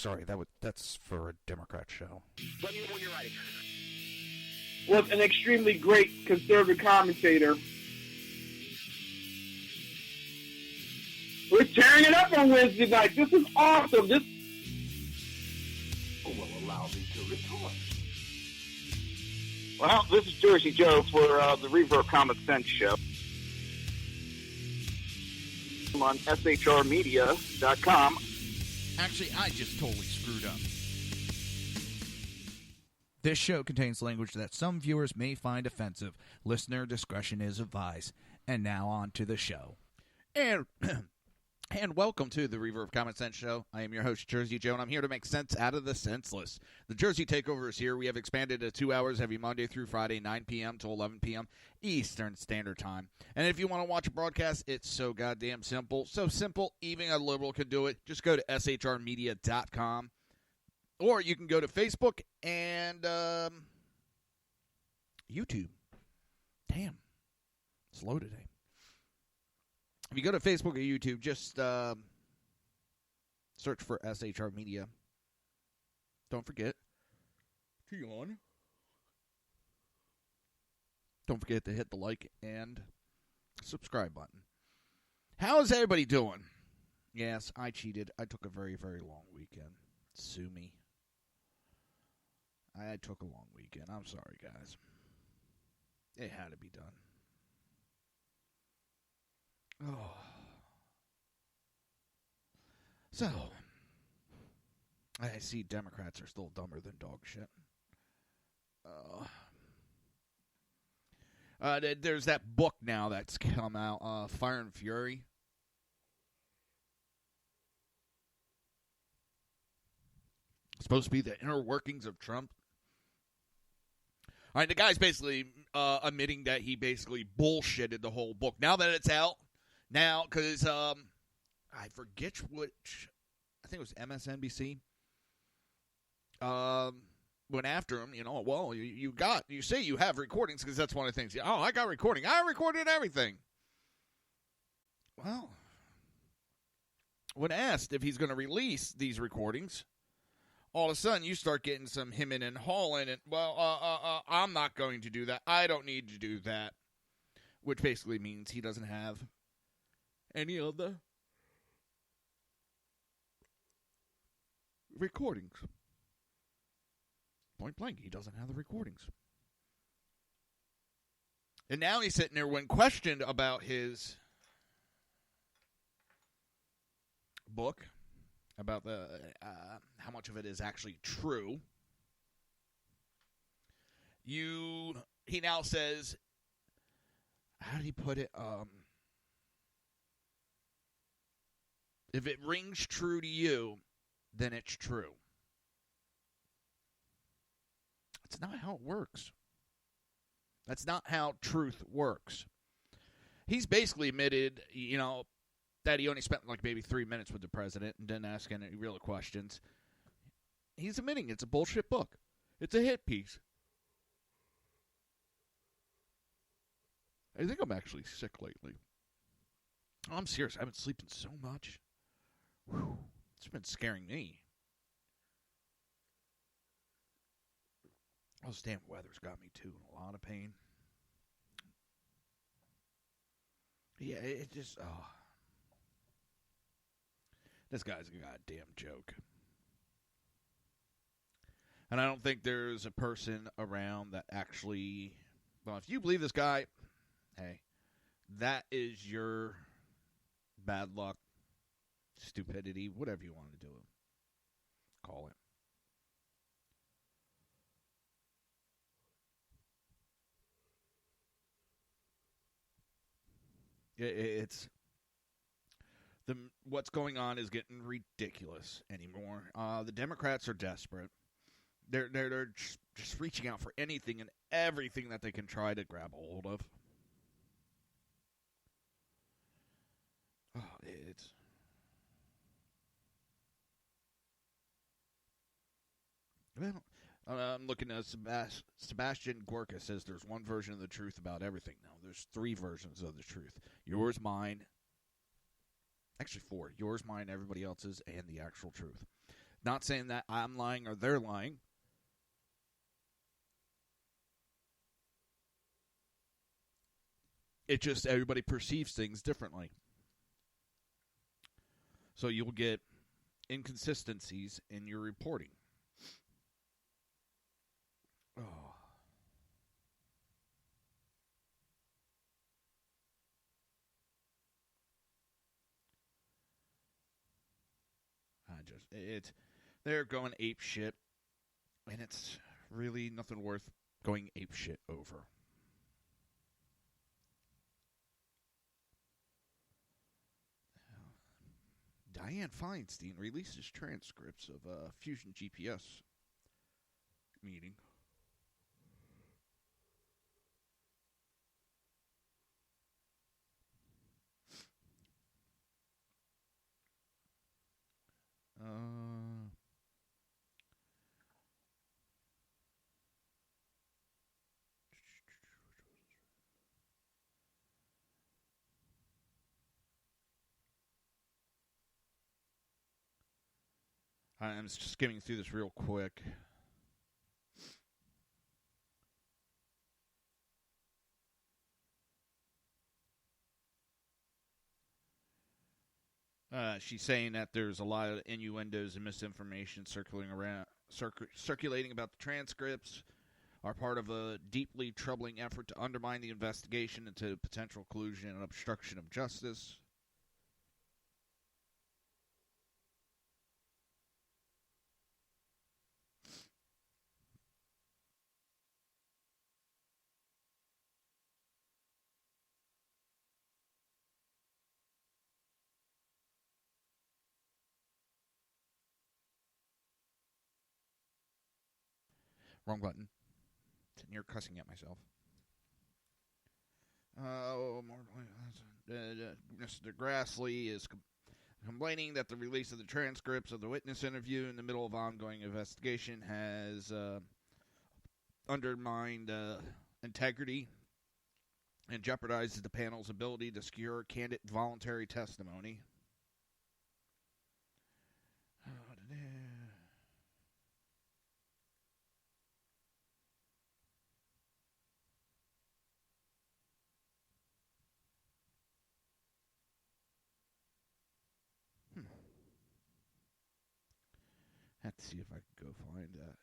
sorry, that's for a Democrat show. Let me know when you're ready. Was an extremely great conservative commentator. We're tearing it up on Wednesday night. This is awesome. This will allow me to retort. Well, this is Jersey Joe for the Reaver of Common Sense show. I'm on shrmedia.com. Actually, I just totally screwed up. This show contains language that some viewers may find offensive. Listener discretion is advised. And now on to the show. And welcome to the Reaver of Common Sense show. I am your host, Jersey Joe, and I'm here to make sense out of the senseless. The Jersey Takeover is here. We have expanded to 2 hours every Monday through Friday, 9 p.m. to 11 p.m. Eastern Standard Time. And if you want to watch a broadcast, it's so goddamn simple. So simple, even a liberal can do it. Just go to shrmedia.com. Or you can go to Facebook and YouTube. Damn. Slow today. If you go to Facebook or YouTube, just search for SHR Media. Don't forget. Don't forget to hit the like and subscribe button. How is everybody doing? Yes, I cheated. I took a very, very long weekend. Sue me. I took a long weekend. I'm sorry, guys. It had to be done. Oh. So, I see Democrats are still dumber than dog shit. There's that book now that's come out, Fire and Fury. It's supposed to be the inner workings of Trump. All right, the guy's basically admitting that he basically bullshitted the whole book. Now that it's out, because I forget which, I think it was MSNBC, went after him. Well, you say you have recordings, because that's one of the things. Oh, I got recording. I recorded everything. Well, when asked if he's going to release these recordings, all of a sudden, you start getting some hemming and hawing, and, I'm not going to do that. I don't need to do that. Which basically means he doesn't have any of the recordings. Point blank, he doesn't have the recordings. And now he's sitting there when questioned about his book, about the how much of it is actually true. He now says, how did he put it? If it rings true to you, then it's true. That's not how it works. That's not how truth works. He's basically admitted, that he only spent maybe 3 minutes with the president and didn't ask any real questions. He's admitting it's a bullshit book. It's a hit piece. I think I'm actually sick lately. I'm serious. I've been sleeping so much. Whew. It's been scaring me. Oh, this damn weather's got me too in a lot of pain. Yeah, it just, this guy's a goddamn joke. And I don't think there's a person around that actually, well, if you believe this guy, hey, that is your bad luck, stupidity, whatever you want to do it. Call it. It's what's going on is getting ridiculous anymore. The Democrats are desperate. They're just reaching out for anything and everything that they can try to grab a hold of. Oh, well, I'm looking at Sebastian Gorka says there's one version of the truth about everything. No, there's 3 versions of the truth. Yours, mine. Actually 4. Yours, mine, everybody else's, and the actual truth. Not saying that I'm lying or they're lying. It just everybody perceives things differently. So you'll get inconsistencies in your reporting. Oh. They're going ape shit, and it's really nothing worth going ape shit over. Dianne Feinstein releases transcripts of a Fusion GPS meeting. I'm just skimming through this real quick. She's saying that there's a lot of innuendos and misinformation circulating about the transcripts are part of a deeply troubling effort to undermine the investigation into potential collusion and obstruction of justice. Wrong button. Sitting here cussing at myself. Mr. Grassley is complaining that the release of the transcripts of the witness interview in the middle of ongoing investigation has undermined integrity and jeopardizes the panel's ability to secure candid voluntary testimony. Have to see if I can go find that.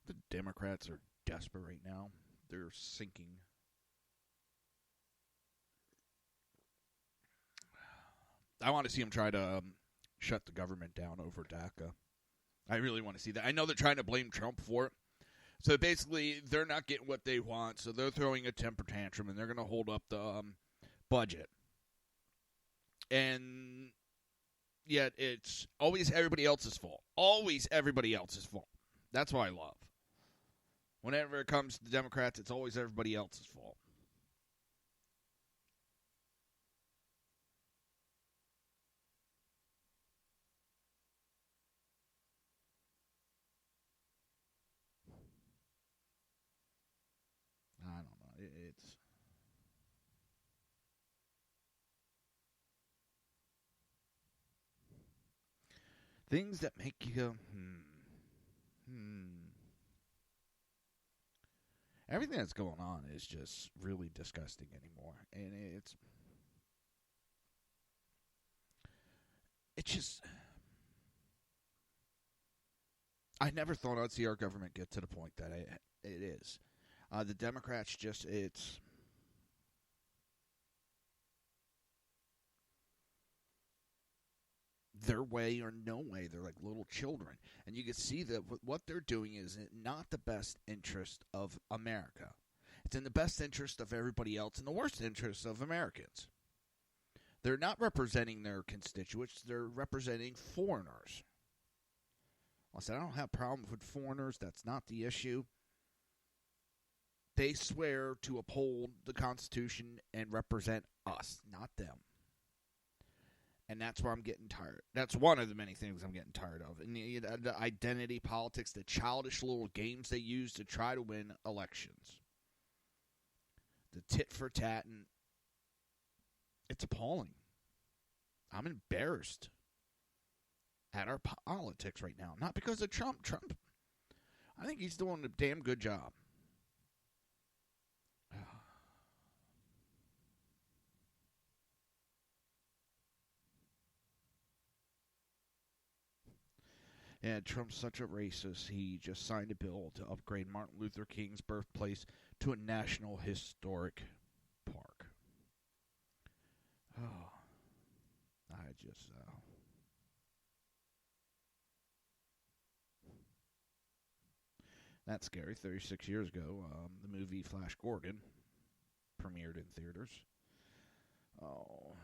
The Democrats are desperate right now. They're sinking. I want to see them try to shut the government down over DACA. I really want to see that. I know they're trying to blame Trump for it. So basically, they're not getting what they want, so they're throwing a temper tantrum, and they're going to hold up the budget. And yet it's always everybody else's fault. Always everybody else's fault. That's what I love. Whenever it comes to the Democrats, it's always everybody else's fault. I don't know. It's... things that make you go, Everything that's going on is just really disgusting anymore. And it's just... I never thought I'd see our government get to the point that it is. The Democrats just, it's... their way or no way. They're like little children. And you can see that what they're doing is not the best interest of America. It's in the best interest of everybody else and the worst interest of Americans. They're not representing their constituents. They're representing foreigners. I said, I don't have a problem with foreigners. That's not the issue. They swear to uphold the Constitution and represent us, not them. And that's where I'm getting tired. That's one of the many things I'm getting tired of. And the identity politics, the childish little games they use to try to win elections. The tit for tat. And It's appalling. I'm embarrassed at our politics right now. Not because of Trump. Trump, I think he's doing a damn good job. Yeah, Trump's such a racist. He just signed a bill to upgrade Martin Luther King's birthplace to a national historic park. Oh, I just... That's scary. 36 years ago, the movie Flash Gordon premiered in theaters. Oh...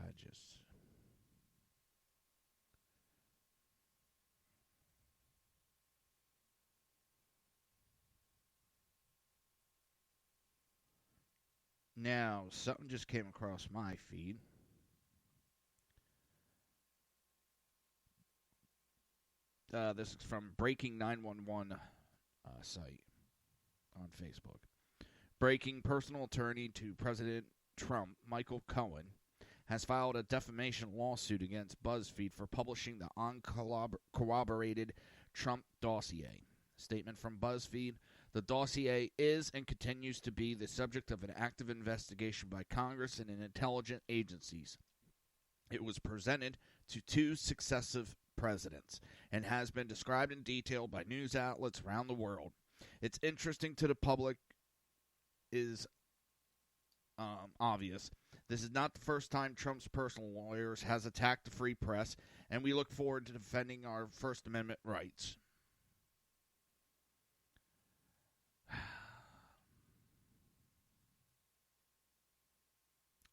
I just... Now, something just came across my feed. This is from Breaking 911 site on Facebook. Breaking personal attorney to President Trump, Michael Cohen, has filed a defamation lawsuit against BuzzFeed for publishing the uncorroborated Trump dossier. Statement from BuzzFeed: the dossier is and continues to be the subject of an active investigation by Congress and intelligence agencies. It was presented to 2 successive presidents and has been described in detail by news outlets around the world. It's interesting to the public is obvious. This is not the first time Trump's personal lawyers has attacked the free press, and we look forward to defending our First Amendment rights.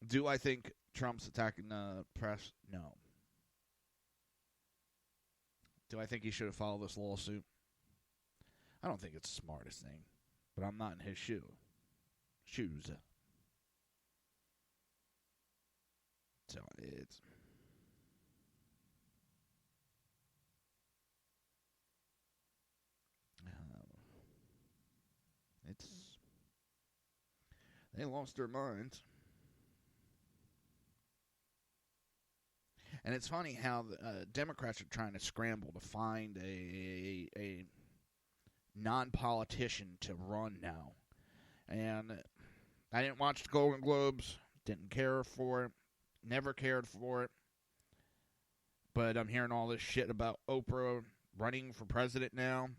Do I think Trump's attacking the press? No. Do I think he should have filed this lawsuit? I don't think it's the smartest thing, but I'm not in his shoes. So it's... They lost their minds. And it's funny how the Democrats are trying to scramble to find a non-politician to run now. And I didn't watch the Golden Globes, didn't care for it, never cared for it. But I'm hearing all this shit about Oprah running for president now.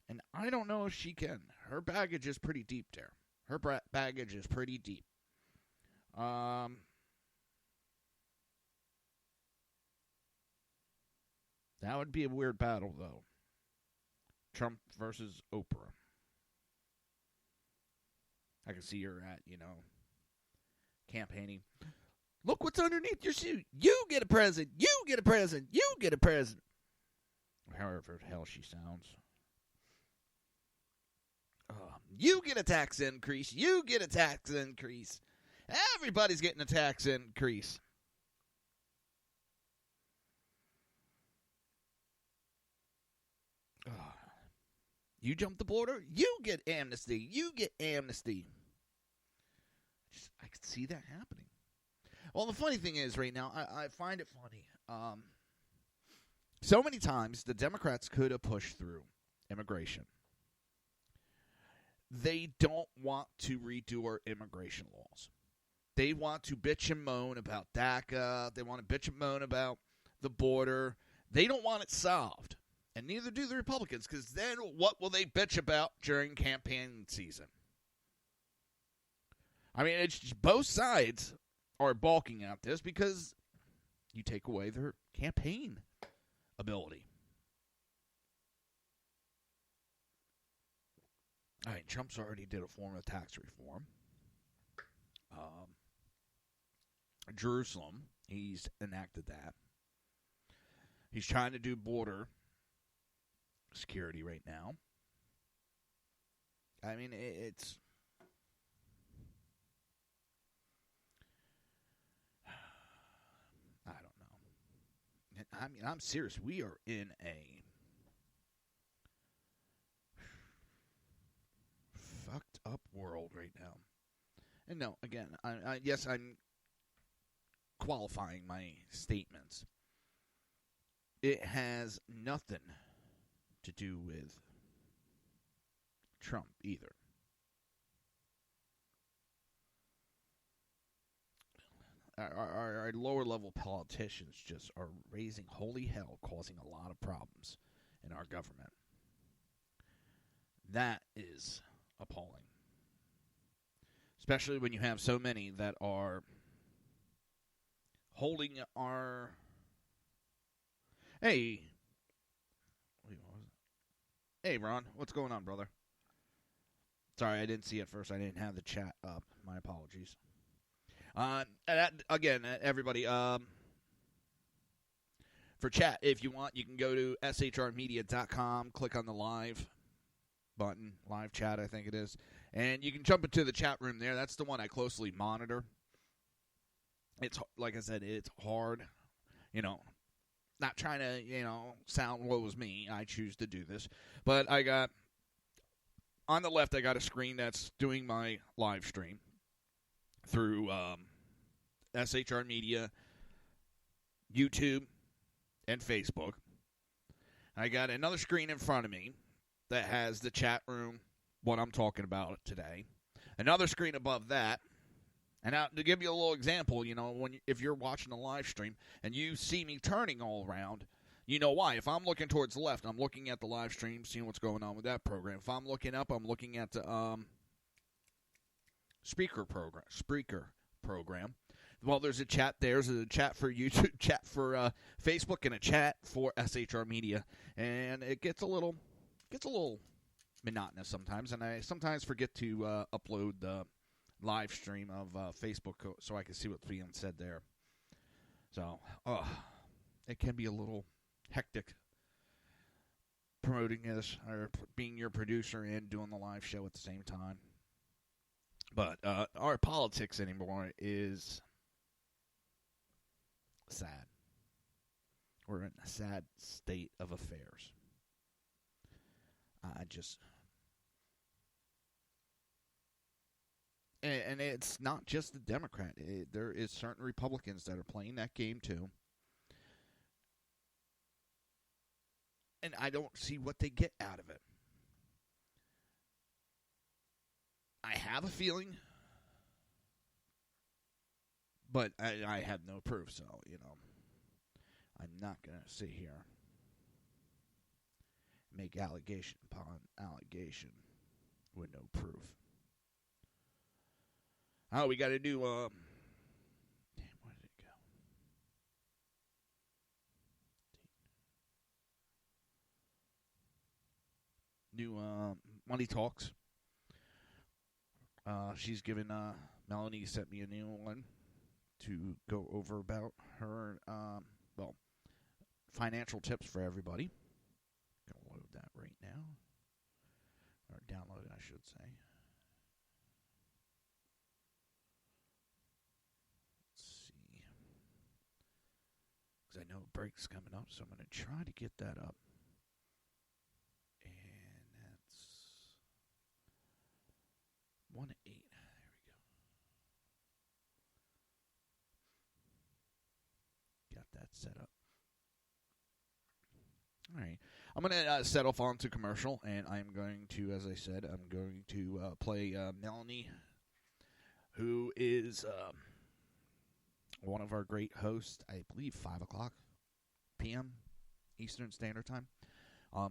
And I don't know if she can. Her baggage is pretty deep there. Her baggage is pretty deep. That would be a weird battle, though. Trump versus Oprah. I can see her at, campaigning. Look what's underneath your suit. You get a present. You get a present. You get a present. However the hell she sounds. You get a tax increase. You get a tax increase. Everybody's getting a tax increase. You jump the border, you get amnesty. You get amnesty. I could see that happening. Well, the funny thing is right now, I find it funny. So many times the Democrats could have pushed through immigration. They don't want to redo our immigration laws. They want to bitch and moan about DACA. They want to bitch and moan about the border. They don't want it solved. And neither do the Republicans, because then what will they bitch about during campaign season? I mean, it's just both sides are balking at this because you take away their campaign ability. All right, Trump's already did a form of tax reform. Jerusalem, he's enacted that. He's trying to do border security right now. I mean, it's... I don't know. I mean, I'm serious. We are in a up world right now. And no, again, yes, I'm qualifying my statements. It has nothing to do with Trump either. Our lower level politicians just are raising holy hell, causing a lot of problems in our government. That is appalling. Especially when you have so many that are holding our... Hey, Ron, what's going on, brother? Sorry, I didn't see it first. I didn't have the chat up. My apologies. Again, everybody, for chat, if you want, you can go to shrmedia.com, click on the live button, live chat, I think it is, and you can jump into the chat room there. That's the one I closely monitor. It's, like I said, it's hard, not trying to, sound woe was me. I choose to do this. But I got, on the left, I got a screen that's doing my live stream through SHR Media, YouTube, and Facebook. I got another screen in front of me that has the chat room, what I'm talking about today. Another screen above that. And now, to give you a little example, if you're watching a live stream and you see me turning all around, you know why. If I'm looking towards the left, I'm looking at the live stream, seeing what's going on with that program. If I'm looking up, I'm looking at the Spreaker program. Well, there's a chat there. There's a chat for YouTube, chat for Facebook, and a chat for SHR Media. And it gets a little monotonous sometimes, and I sometimes forget to upload the live stream of Facebook so I can see what's being said there. So, it can be a little hectic promoting this or being your producer and doing the live show at the same time. But our politics anymore is sad. We're in a sad state of affairs. And it's not just the Democrat. There is certain Republicans that are playing that game too. And I don't see what they get out of it. I have a feeling, but I have no proof, so, I'm not going to sit here and make allegation upon allegation with no proof. Oh, we got to do, where did it go? New Money Talks. She's given, Melanie sent me a new one to go over about her, financial tips for everybody. Going to load that right now. Or download it, I should say. Let's see. Because I know a break's coming up, so I'm going to try to get that up. And that's 1-8. There we go. Got that set up. All right. I'm going to set off onto commercial, and I'm going to, as I said, I'm going to play Melanie, who is one of our great hosts, I believe 5 o'clock p.m. Eastern Standard Time,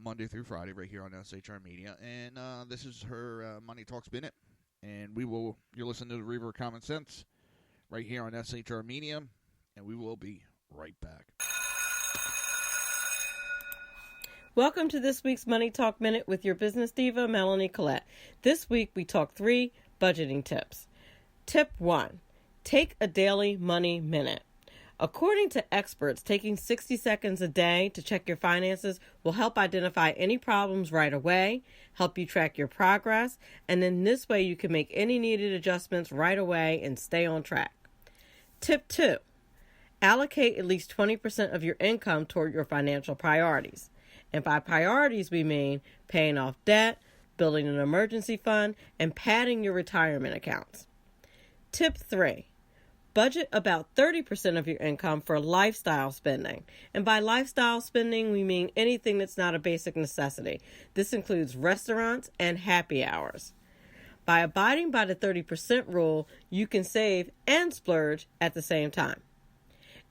Monday through Friday right here on SHR Media. And this is her Money Talks Minute. And you're listening to the Reaver of Common Sense right here on SHR Media, and we will be right back. Welcome to this week's Money Talk Minute with your business diva, Melanie Collette. This week we talk 3 budgeting tips. Tip 1, take a daily money minute. According to experts, taking 60 seconds a day to check your finances will help identify any problems right away, help you track your progress, and in this way you can make any needed adjustments right away and stay on track. Tip 2, allocate at least 20% of your income toward your financial priorities. And by priorities, we mean paying off debt, building an emergency fund, and padding your retirement accounts. Tip 3. Budget about 30% of your income for lifestyle spending. And by lifestyle spending, we mean anything that's not a basic necessity. This includes restaurants and happy hours. By abiding by the 30% rule, you can save and splurge at the same time.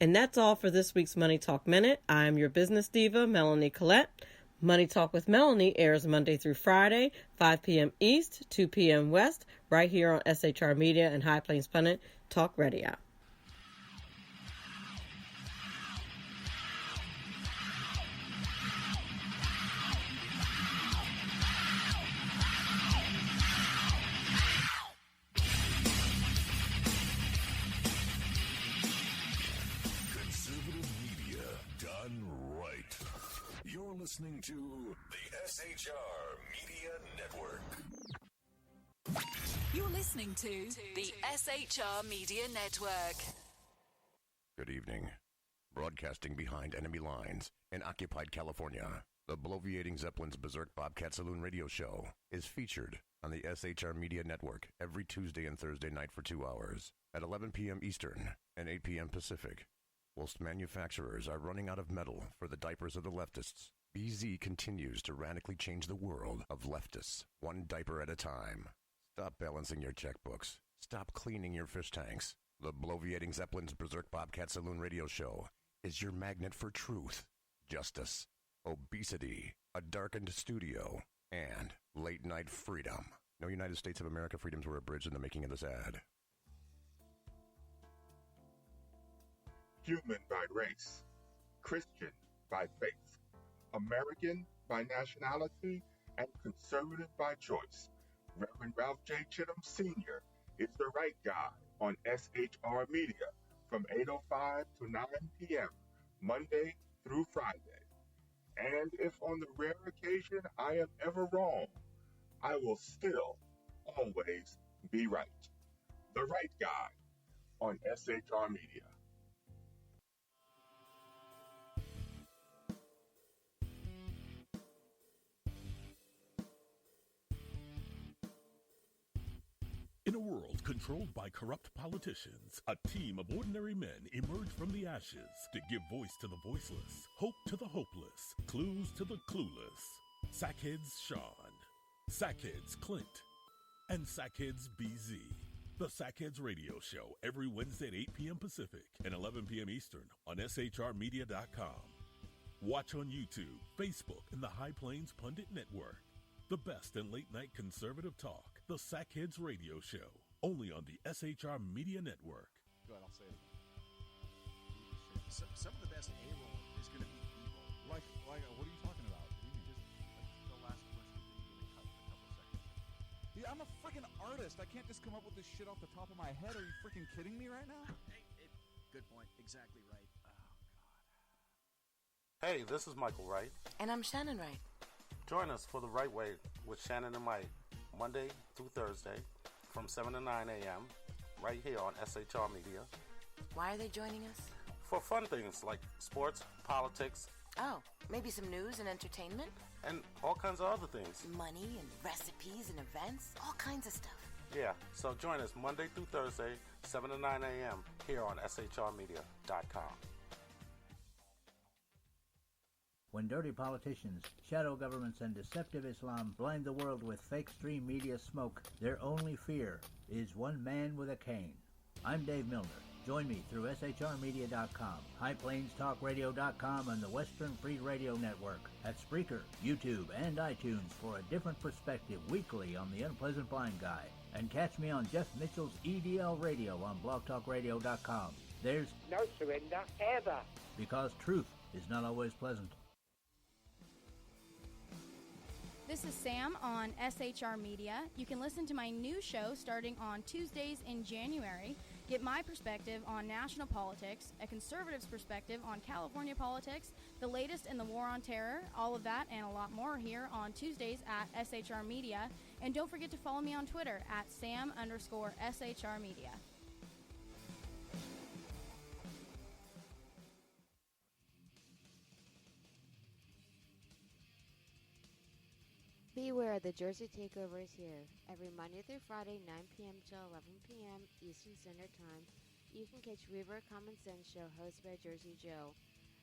And that's all for this week's Money Talk Minute. I'm your business diva, Melanie Collette. Money Talk with Melanie airs Monday through Friday, 5 p.m. East, 2 p.m. West, right here on SHR Media and High Plains Pundit Talk Radio. Listening to the SHR Media Network. You're listening to the SHR Media Network. Good evening. Broadcasting behind enemy lines in occupied California, the bloviating Zeppelin's Berserk Bobcat Saloon radio show is featured on the SHR Media Network every Tuesday and Thursday night for 2 hours at 11 p.m. Eastern and 8 p.m. Pacific. Whilst manufacturers are running out of metal for the diapers of the leftists, BZ continues to radically change the world of leftists, one diaper at a time. Stop balancing your checkbooks. Stop cleaning your fish tanks. The bloviating Zeppelin's Berserk Bobcat Saloon radio show is your magnet for truth, justice, obesity, a darkened studio, and late-night freedom. No United States of America freedoms were abridged in the making of this ad. Human by race, Christian by faith, American by nationality, and conservative by choice. Reverend Ralph J. Chittum Sr. is the right guy on SHR Media from 8:05 to 9 p.m. Monday through Friday. And if on the rare occasion I am ever wrong, I will still always be right. The right guy on SHR Media. In a world controlled by corrupt politicians, a team of ordinary men emerge from the ashes to give voice to the voiceless, hope to the hopeless, clues to the clueless. Sackheads Sean, Sackheads Clint, and Sackheads BZ. The Sackheads Radio Show every Wednesday at 8 p.m. Pacific and 11 p.m. Eastern on shrmedia.com. Watch on YouTube, Facebook, and the High Plains Pundit Network. The best in late-night conservative talk. The Sackheads Radio Show, only on the SHR Media Network. Go ahead, I'll say it again. Some of the best A-roll is going to be B-roll. Like, what are you talking about? Just the last question that you cut a couple seconds. Yeah, I'm a freaking artist. I can't just come up with this shit off the top of my head. Are you freaking kidding me right now? Good point. Exactly right. Oh, God. Hey, this is Michael Wright. And I'm Shannon Wright. Join us for The Right Way with Shannon and Mike, Monday through Thursday from 7 to 9 a.m. right here on SHR Media. Why are they joining us? For fun things like sports, politics. Oh, maybe some news and entertainment? And all kinds of other things. Money and recipes and events, all kinds of stuff. Yeah, so join us Monday through Thursday, 7 to 9 a.m. here on shrmedia.com. When dirty politicians, shadow governments, and deceptive Islam blind the world with fake stream media smoke, their only fear is one man with a cane. I'm Dave Milner. Join me through shrmedia.com, highplainstalkradio.com, and the Western Free Radio Network at Spreaker, YouTube, and iTunes for a different perspective weekly on the Unpleasant Blind Guy. And catch me on Jeff Mitchell's EDL Radio on blogtalkradio.com. There's no surrender ever. Because truth is not always pleasant. This is Sam on SHR Media. You can listen to my new show starting on Tuesdays in January. Get my perspective on national politics, a conservative's perspective on California politics, the latest in the war on terror, all of that and a lot more here on Tuesdays at SHR Media. And don't forget to follow me on Twitter at Sam_SHR Media. Beware, the Jersey Takeover is here. Every Monday through Friday, 9 p.m. to 11 p.m. Eastern Standard Time, you can catch Reaver of Common Sense show hosted by Jersey Joe,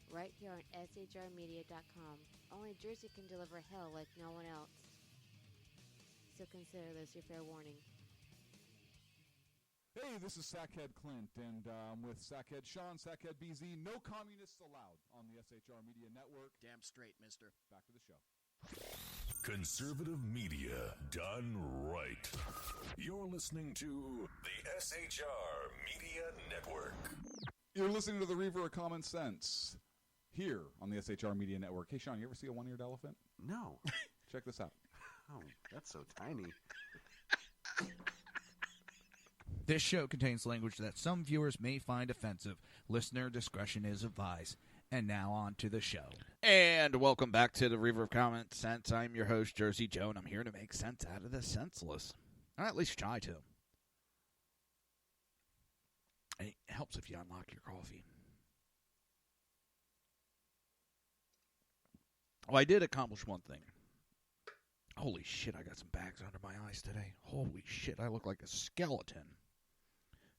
right here on shrmedia.com. Only Jersey can deliver hell like no one else. So consider this your fair warning. Hey, this is Sackhead Clint, and I'm with Sackhead Sean, Sackhead BZ. No communists allowed on the SHR Media Network. Damn straight, mister. Back to the show. Conservative media done right. You're listening to the SHR Media Network. You're listening to the Reaver of Common Sense here on the SHR Media Network. Hey, Sean, you ever see a one-eared elephant? No. Check this out. Oh, that's so tiny. This show contains language that some viewers may find offensive. Listener discretion is advised. And now on to the show. And welcome back to the Reaver of Common Sense. I'm your host, Jersey Joe, and I'm here to make sense out of the senseless. Or at least try to. And it helps if you unlock your coffee. Well, I did accomplish one thing. Holy shit, I got some bags under my eyes today. Holy shit, I look like a skeleton.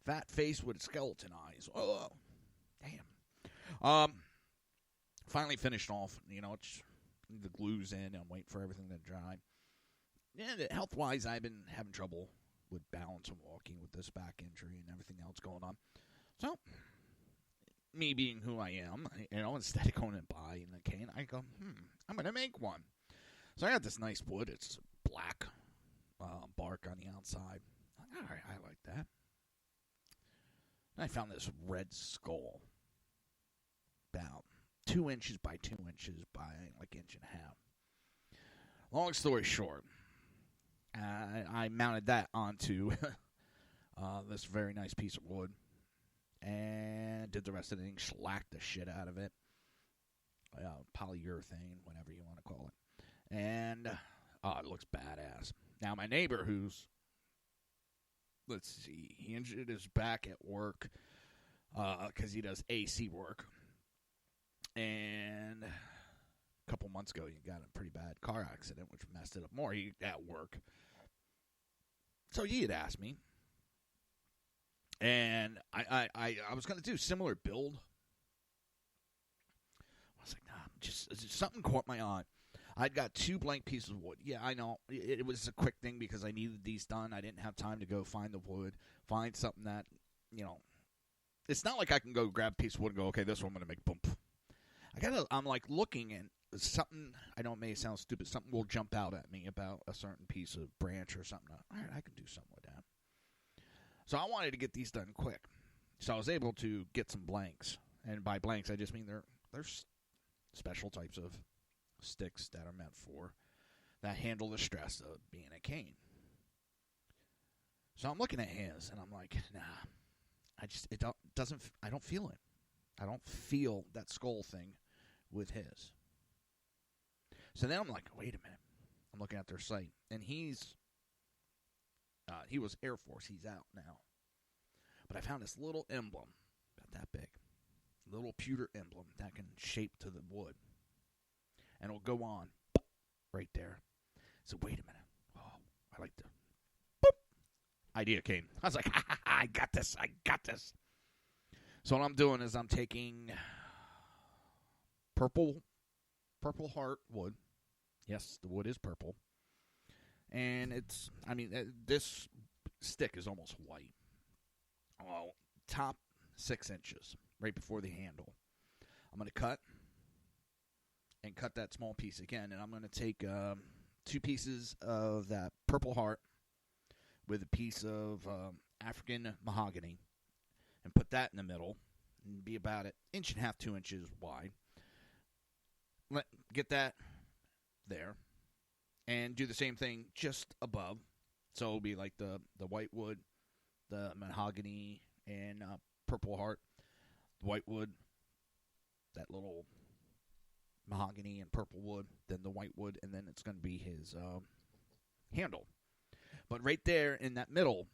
Fat face with skeleton eyes. Oh, damn. Finally finished off. You know, the glue's in. I'm waiting for everything to dry. And health-wise, I've been having trouble with balance and walking with this back injury and everything else going on. So, me being who I am, you know, instead of going and buying the cane, I go, I'm going to make one. So I got this nice wood. It's black bark on the outside. All right, I like that. And I found this red skull, about 2 inches by 2 inches by like inch and a half. Long story short, I mounted that onto this very nice piece of wood and did the rest of the thing, shellacked the shit out of it. Polyurethane, whatever you want to call it. And it looks badass. Now, my neighbor who's, let's see, he injured his back at work because he does AC work. And a couple months ago, he got in a pretty bad car accident, which messed it up more. He at work. So he had asked me. And I was going to do similar build. I was like, nah, just something caught my eye. I'd got 2 blank pieces of wood. Yeah, I know. It was a quick thing because I needed these done. I didn't have time to go find the wood, find something that, you know. It's not like I can go grab a piece of wood and go, okay, this one I'm going to make boom. I'm like looking and something, I know it may sound stupid, something will jump out at me about a certain piece of branch or something. All right, I can do something with that. So I wanted to get these done quick. So I was able to get some blanks. And by blanks, I just mean they're special types of sticks that are meant for, that handle the stress of being a cane. So I'm looking at his, and I'm like, nah, I don't feel it. I don't feel that skull thing with his. So then I'm like, wait a minute. I'm looking at their site, and he was Air Force. He's out now. But I found this little emblem, about that big, little pewter emblem that can shape to the wood. And it'll go on right there. So wait a minute. Oh, I like the boop. Idea came. I was like, I got this. So what I'm doing is I'm taking purple heart wood. Yes, the wood is purple. And this stick is almost white. Oh, top 6 inches, right before the handle. I'm going to cut that small piece again, and I'm going to take 2 pieces of that purple heart with a piece of African mahogany and put that in the middle and be about 1.5 inches, 2 inches wide. Get that there and do the same thing just above. So it'll be like the white wood, the mahogany, and purple heart. The white wood, that little mahogany and purple wood, then the white wood, and then it's going to be his handle. But right there in that middle,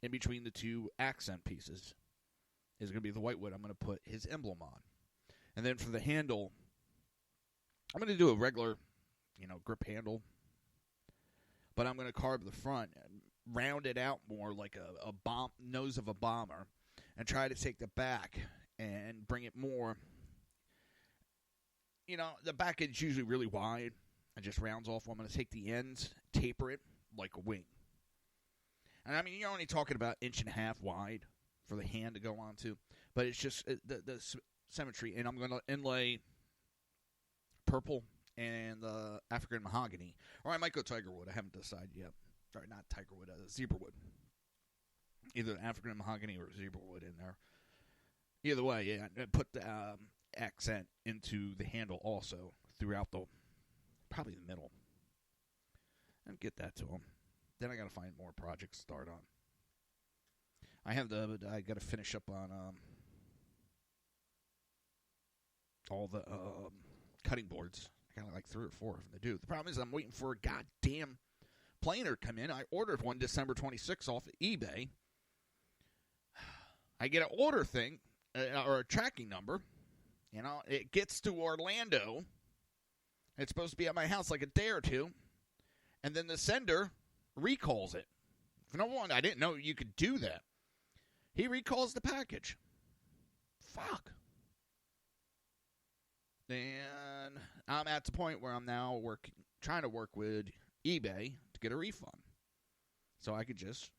in between the 2 accent pieces, is going to be the white wood. I'm going to put his emblem on. And then for the handle, I'm going to do a regular, grip handle. but I'm going to carve the front, round it out more like a bomb nose of a bomber, and try to take the back and bring it more. You know, the back end's usually really wide and just rounds off. I'm going to take the ends, taper it like a wing. And I mean, you're only talking about 1.5 inches wide for the hand to go onto, but it's just the symmetry. And I'm going to inlay purple and African mahogany, or I might go tigerwood. I haven't decided yet. Or not tigerwood, zebrawood. Either African mahogany or zebrawood in there. Either way, yeah. Put the accent into the handle also throughout probably the middle, and get that to them. Then I got to find more projects to start on. I got to finish up on all the cutting boards. I got like 3 or 4 of them to do. The problem is I'm waiting for a goddamn planer to come in. I ordered one December 26th off of eBay. I get an order thing or a tracking number. You know, it gets to Orlando. It's supposed to be at my house like a day or two. And then the sender recalls it. For number one, I didn't know you could do that. He recalls the package. Fuck. And I'm at the point where I'm now trying to work with eBay to get a refund. So I could just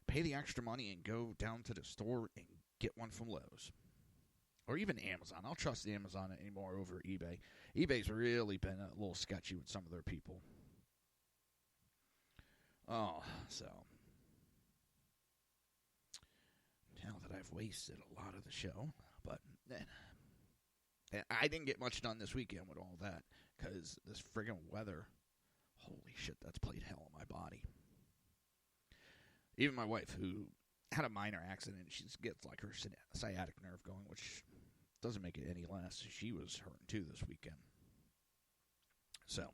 pay the extra money and go down to the store and get one from Lowe's. Or even Amazon. I'll trust Amazon anymore over eBay. eBay's really been a little sketchy with some of their people. Oh, so. Now that I've wasted a lot of the show, but I didn't get much done this weekend with all that because this friggin' weather, holy shit, that's played hell on my body. Even my wife, who had a minor accident, she gets like her sciatic nerve going, which doesn't make it any less. She was hurting too this weekend. So,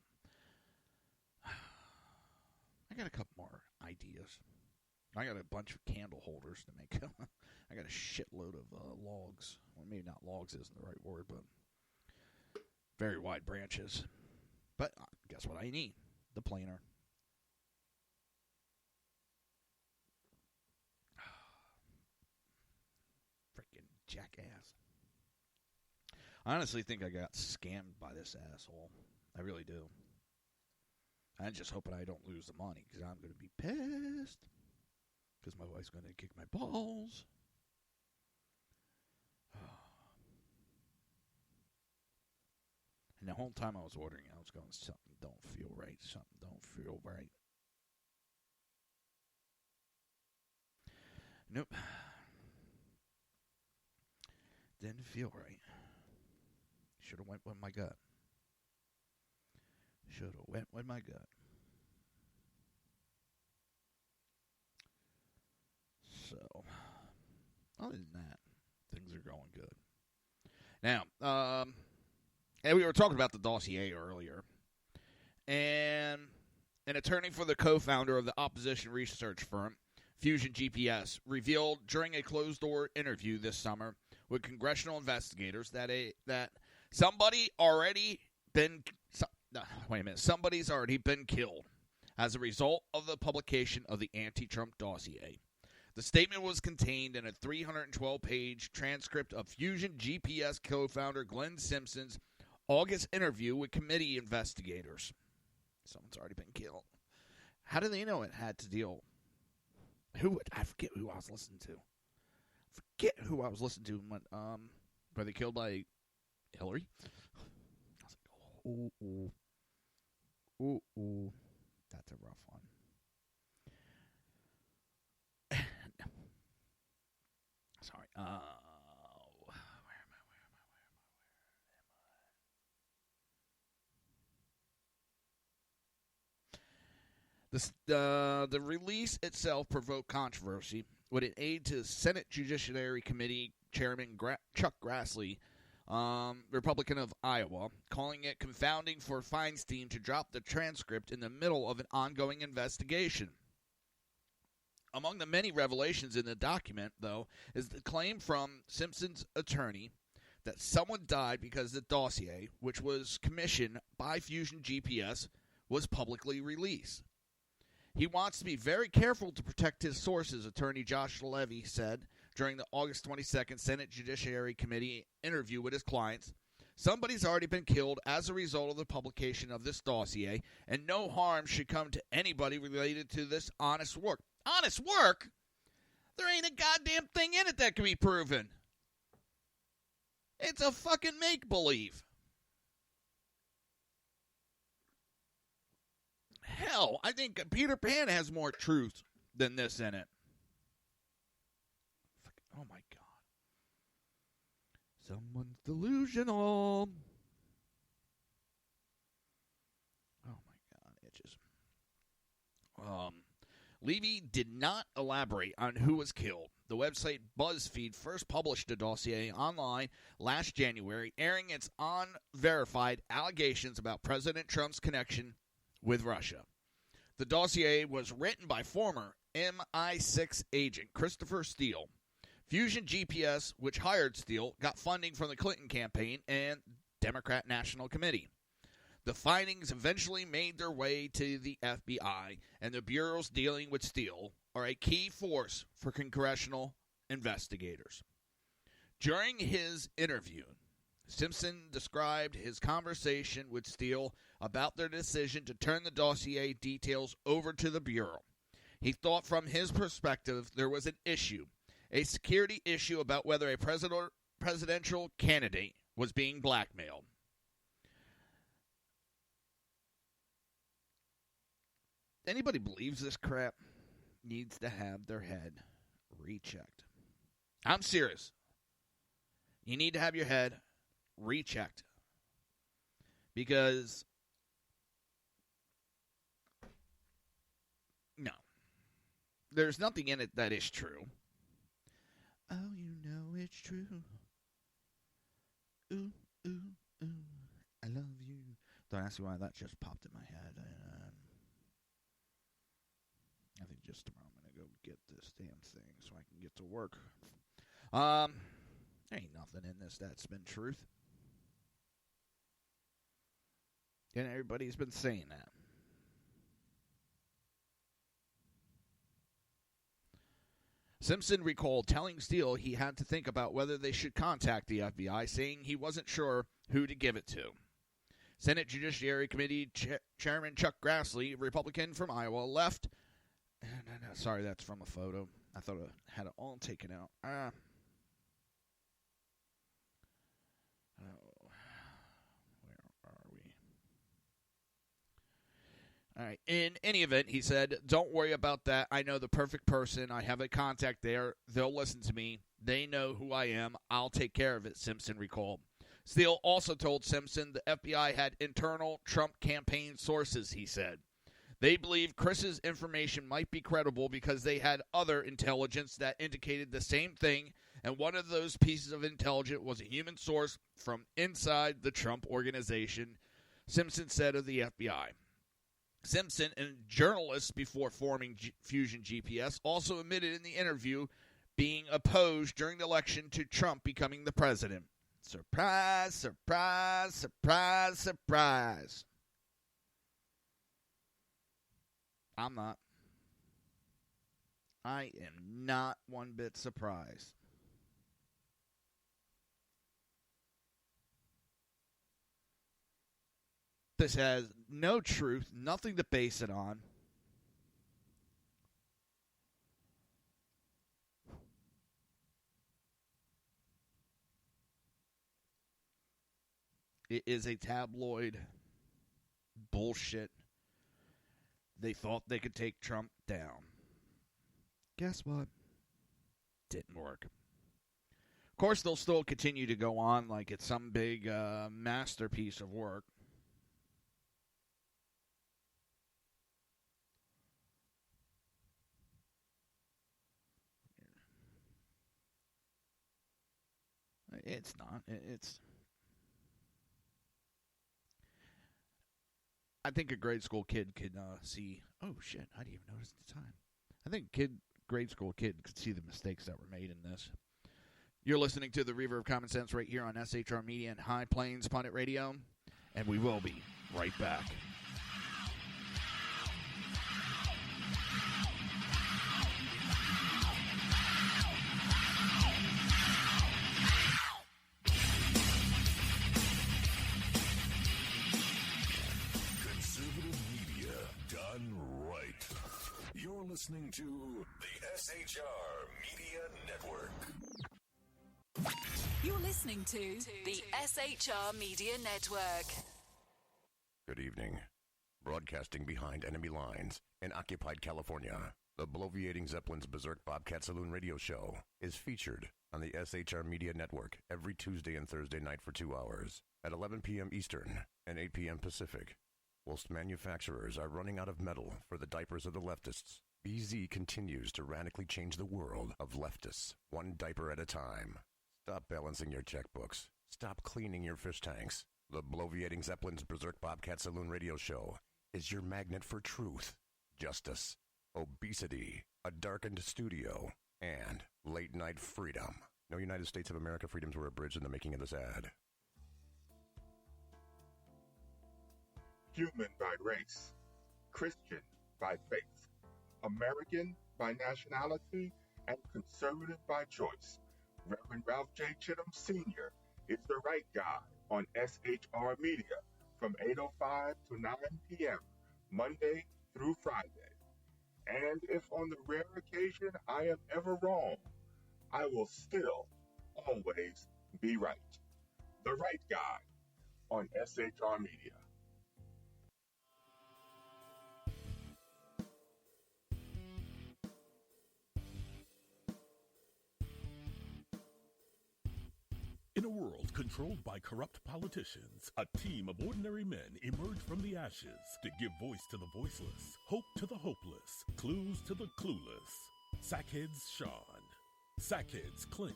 I got a couple more ideas. I got a bunch of candle holders to make. I got a shitload of logs. Well, maybe not logs isn't the right word, but very wide branches. But guess what I need? The planer. Freaking jackass. I honestly think I got scammed by this asshole. I really do. I'm just hoping I don't lose the money because I'm going to be pissed. Because my wife's going to kick my balls. And the whole time I was ordering, I was going, something don't feel right. Something don't feel right. Nope. Didn't feel right. Should have went with my gut. Should have went with my gut. So, other than that, things are going good. Now, and we were talking about the dossier earlier. And an attorney for the co-founder of the opposition research firm, Fusion GPS, revealed during a closed-door interview this summer with congressional investigators that somebody's already been killed as a result of the publication of the anti-Trump dossier. The statement was contained in a 312-page transcript of Fusion GPS co-founder Glenn Simpson's August interview with committee investigators. Someone's already been killed. How do they know it had to deal? I forget who I was listening to. When were they killed by Hillary? I was like, ooh, that's a rough one. Sorry. Where am I? The release itself provoked controversy with an aide to Senate Judiciary Committee Chairman Chuck Grassley, Republican of Iowa, calling it confounding for Feinstein to drop the transcript in the middle of an ongoing investigation. Among the many revelations in the document, though, is the claim from Simpson's attorney that someone died because the dossier, which was commissioned by Fusion GPS, was publicly released. He wants to be very careful to protect his sources, Attorney Josh Levy said during the August 22nd Senate Judiciary Committee interview with his clients. Somebody's already been killed as a result of the publication of this dossier, and no harm should come to anybody related to this honest work. Honest work? There ain't a goddamn thing in it that can be proven. It's a fucking make-believe. Hell, I think Peter Pan has more truth than this in it. Oh my God. Someone's delusional. Oh my God. It just. Levy did not elaborate on who was killed. The website BuzzFeed first published a dossier online last January, airing its unverified allegations about President Trump's connection with Russia. The dossier was written by former MI6 agent Christopher Steele. Fusion GPS, which hired Steele, got funding from the Clinton campaign and Democrat National Committee. The findings eventually made their way to the FBI, and the bureaus dealing with Steele are a key force for congressional investigators. During his interview, Simpson described his conversation with Steele about their decision to turn the dossier details over to the Bureau. He thought from his perspective there was an issue, a security issue about whether a presidential candidate was being blackmailed. Anybody believes this crap needs to have their head rechecked. I'm serious. You need to have your head rechecked. Because, no, there's nothing in it that is true. Oh, you know it's true. Ooh, ooh, ooh, I love you. Don't ask me why that just popped in my head. I think just tomorrow I'm going to go get this damn thing so I can get to work. There ain't nothing in this that's been truth. And everybody's been saying that. Simpson recalled telling Steele he had to think about whether they should contact the FBI, saying he wasn't sure who to give it to. Senate Judiciary Committee Chairman Chuck Grassley, Republican from Iowa, left. No, sorry, that's from a photo. I thought I had it all taken out. Where are we? All right. In any event, he said, don't worry about that. I know the perfect person. I have a contact there. They'll listen to me. They know who I am. I'll take care of it, Simpson recalled. Steele also told Simpson the FBI had internal Trump campaign sources, he said. They believe Chris's information might be credible because they had other intelligence that indicated the same thing, and one of those pieces of intelligence was a human source from inside the Trump organization, Simpson said of the FBI. Simpson, a journalist before forming Fusion GPS, also admitted in the interview being opposed during the election to Trump becoming the president. Surprise, surprise, surprise, surprise. I'm not. I am not one bit surprised. This has no truth, nothing to base it on. It is a tabloid bullshit. They thought they could take Trump down. Guess what? Didn't work. Of course, they'll still continue to go on like it's some big masterpiece of work. It's not. It's... I think a grade school kid could see, oh shit, I didn't even notice the time. I think grade school kid could see the mistakes that were made in this. You're listening to the Reaver of Common Sense right here on SHR Media and High Plains Pundit Radio, and we will be right back. listening to the SHR Media Network. You're listening to the SHR Media Network. Good evening. Broadcasting behind enemy lines in occupied California, the bloviating Zeppelin's Berserk Bobcat Saloon radio show is featured on the SHR Media Network every Tuesday and Thursday night for 2 hours at 11 p.m. Eastern and 8 p.m. Pacific. Whilst manufacturers are running out of metal for the diapers of the leftists, BZ continues to radically change the world of leftists, one diaper at a time. Stop balancing your checkbooks. Stop cleaning your fish tanks. The bloviating Zeppelin's Berserk Bobcat Saloon radio show is your magnet for truth, justice, obesity, a darkened studio, and late-night freedom. No United States of America freedoms were abridged in the making of this ad. Human by race, Christian by faith, American by nationality, and conservative by choice. Reverend Ralph J. Chittum Sr. is the right guy on SHR Media from 8:05 to 9 p.m. Monday through Friday. And if on the rare occasion I am ever wrong, I will still always be right. The right guy on SHR Media. In a world controlled by corrupt politicians, a team of ordinary men emerge from the ashes to give voice to the voiceless, hope to the hopeless, clues to the clueless. Sackheads Sean, Sackheads Clint,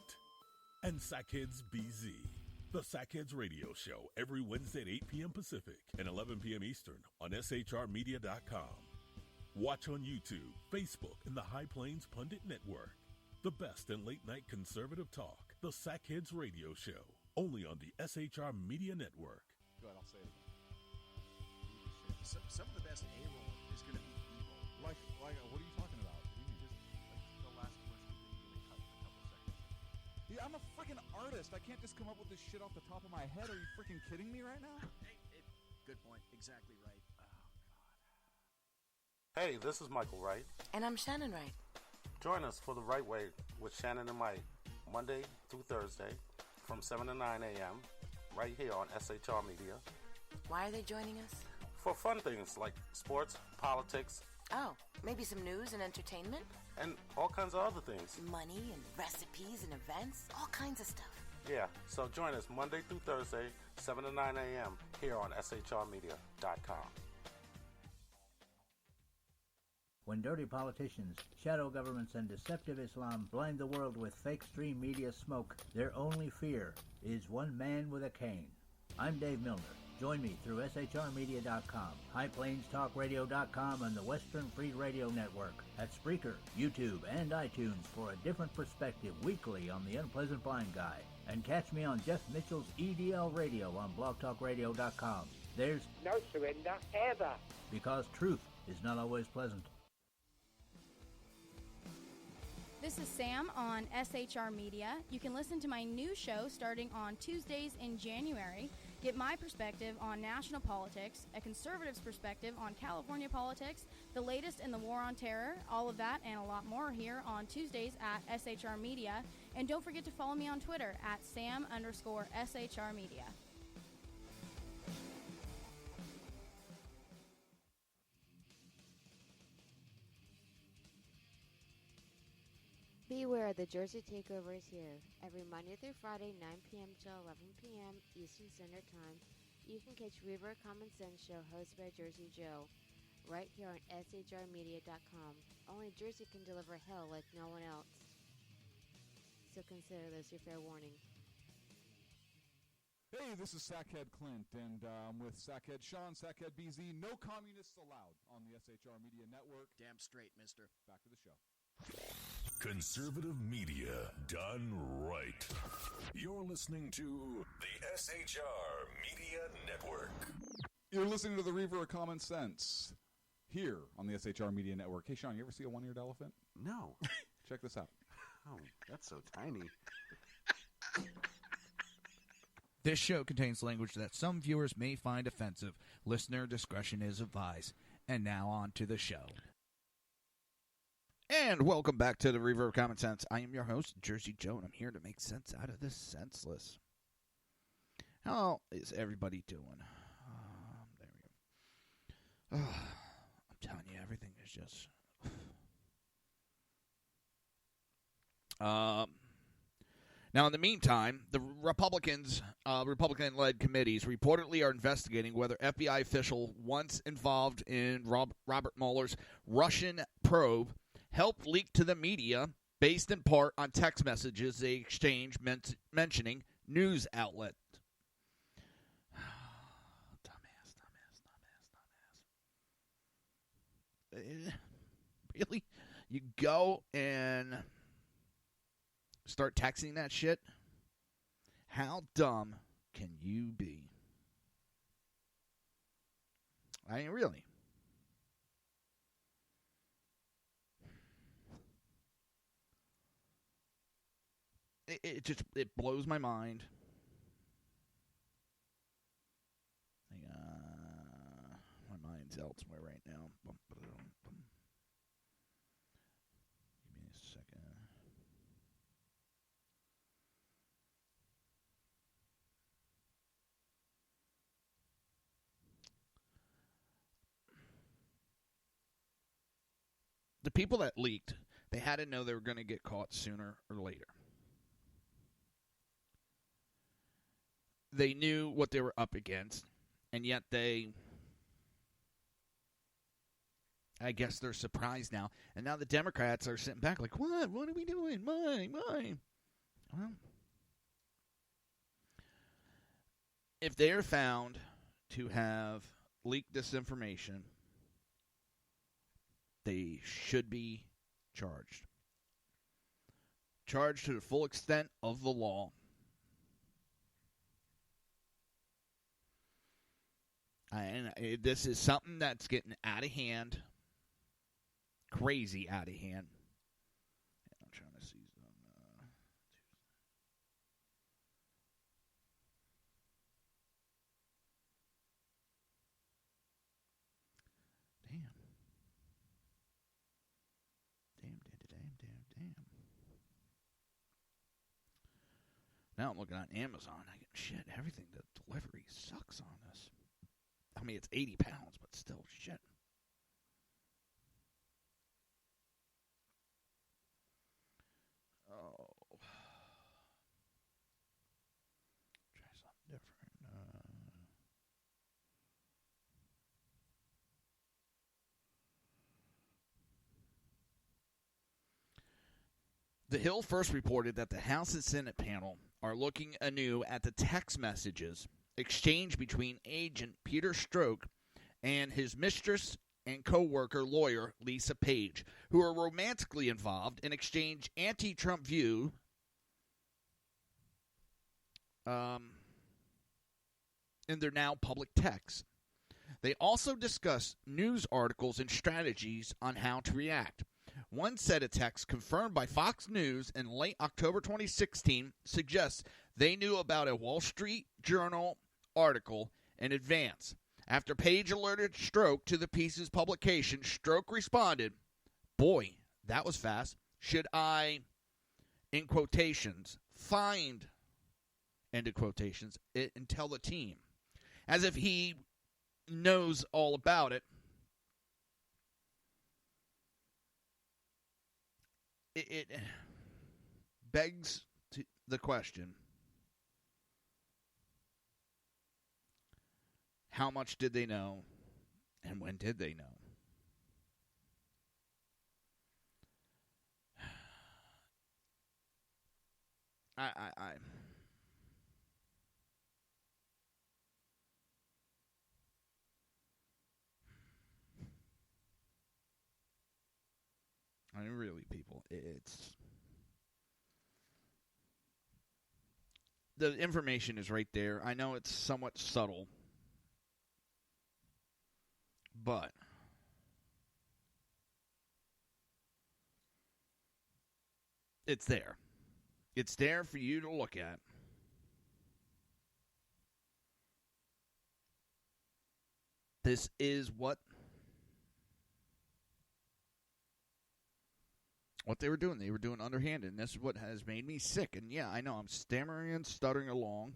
and Sackheads BZ. The Sackheads Radio Show every Wednesday at 8 p.m. Pacific and 11 p.m. Eastern on shrmedia.com. Watch on YouTube, Facebook, and the High Plains Pundit Network. The best in late-night conservative talk. The Sackheads Radio Show, only on the SHR Media Network. Go ahead, I'll say it again. Some of the best A-roll is going to be evil. Like, what are you talking about? You just the last question that you really cut a couple seconds. Yeah, I'm a freaking artist. I can't just come up with this shit off the top of my head. Are you freaking kidding me right now? Good point. Exactly right. Oh, God. Hey, this is Michael Wright. And I'm Shannon Wright. Join us for The Right Way with Shannon and Mike, Monday through Thursday from 7 to 9 a.m. right here on SHR Media. Why are they joining us? For fun things like sports, politics. Oh, maybe some news and entertainment? And all kinds of other things. Money and recipes and events, all kinds of stuff. Yeah, so join us Monday through Thursday, 7 to 9 a.m. here on shrmedia.com. When dirty politicians, shadow governments, and deceptive Islam blind the world with fake stream media smoke, their only fear is one man with a cane. I'm Dave Milner. Join me through shrmedia.com, highplainstalkradio.com, and the Western Free Radio Network at Spreaker, YouTube, and iTunes for a different perspective weekly on the unpleasant blind guy. And catch me on Jeff Mitchell's EDL Radio on blogtalkradio.com. There's no surrender ever. Because truth is not always pleasant. This is Sam on SHR Media. You can listen to my new show starting on Tuesdays in January. Get my perspective on national politics, a conservative's perspective on California politics, the latest in the war on terror, all of that and a lot more here on Tuesdays at SHR Media. And don't forget to follow me on Twitter at Sam_SHR Media. Beware, the Jersey Takeover is here. Every Monday through Friday, 9 p.m. till 11 p.m. Eastern Standard Time, you can catch Reaver of Common Sense show hosted by Jersey Joe, right here on shrmedia.com. Only Jersey can deliver hell like no one else. So consider this your fair warning. Hey, this is Sackhead Clint, and I'm with Sackhead Sean, Sackhead BZ. No communists allowed on the SHR Media Network. Damn straight, mister. Back to the show. Conservative media done right. You're listening to the SHR Media Network. You're listening to the Reaver of Common Sense here on the SHR Media Network. Hey, Sean, you ever see a one-eared elephant? No. Check this out. Oh, that's so tiny. This show contains language that some viewers may find offensive. Listener discretion is advised. And now on to the show. And welcome back to the Reaver of Common Sense. I am your host, Jersey Joe, and I'm here to make sense out of the senseless. How is everybody doing? There we go. I'm telling you, everything is just... Now, in the meantime, the Republican-led committees reportedly are investigating whether FBI official once involved in Robert Mueller's Russian probe helped leak to the media, based in part on text messages they exchanged mentioning news outlet. Dumbass. Really? You go and start texting that shit? How dumb can you be? I mean, really. It blows my mind. My mind's elsewhere right now. Give me a second. The people that leaked, they had to know they were going to get caught sooner or later. They knew what they were up against, and yet I guess they're surprised now. And now the Democrats are sitting back like, what? What are we doing? Why? Well, if they are found to have leaked this information, they should be charged. Charged to the full extent of the law. And this is something that's getting out of hand. Crazy out of hand. I'm trying to see some. Damn. Now I'm looking on Amazon. I get shit. Everything, the delivery sucks on this. I mean, it's 80 pounds, but still shit. Oh. Try something different. The Hill first reported that the House and Senate panel are looking anew at the text messages exchanged between Agent Peter Strzok and his mistress and co-worker lawyer Lisa Page, who are romantically involved and exchange anti-Trump view in their now public texts. They also discuss news articles and strategies on how to react. One set of texts confirmed by Fox News in late October 2016 suggests they knew about a Wall Street Journal article in advance. After Page alerted Strzok to the piece's publication, Strzok responded, "Boy, that was fast. Should I, in quotations, find, end of quotations, it and tell the team?" As if he knows all about it. It begs the question, how much did they know, and when did they know? I mean, really, people, it's... The information is right there. I know it's somewhat subtle, but it's there. It's there for you to look at. This is what what they were doing. They were doing underhanded, and this is what has made me sick. And yeah, I know I'm stammering and stuttering along.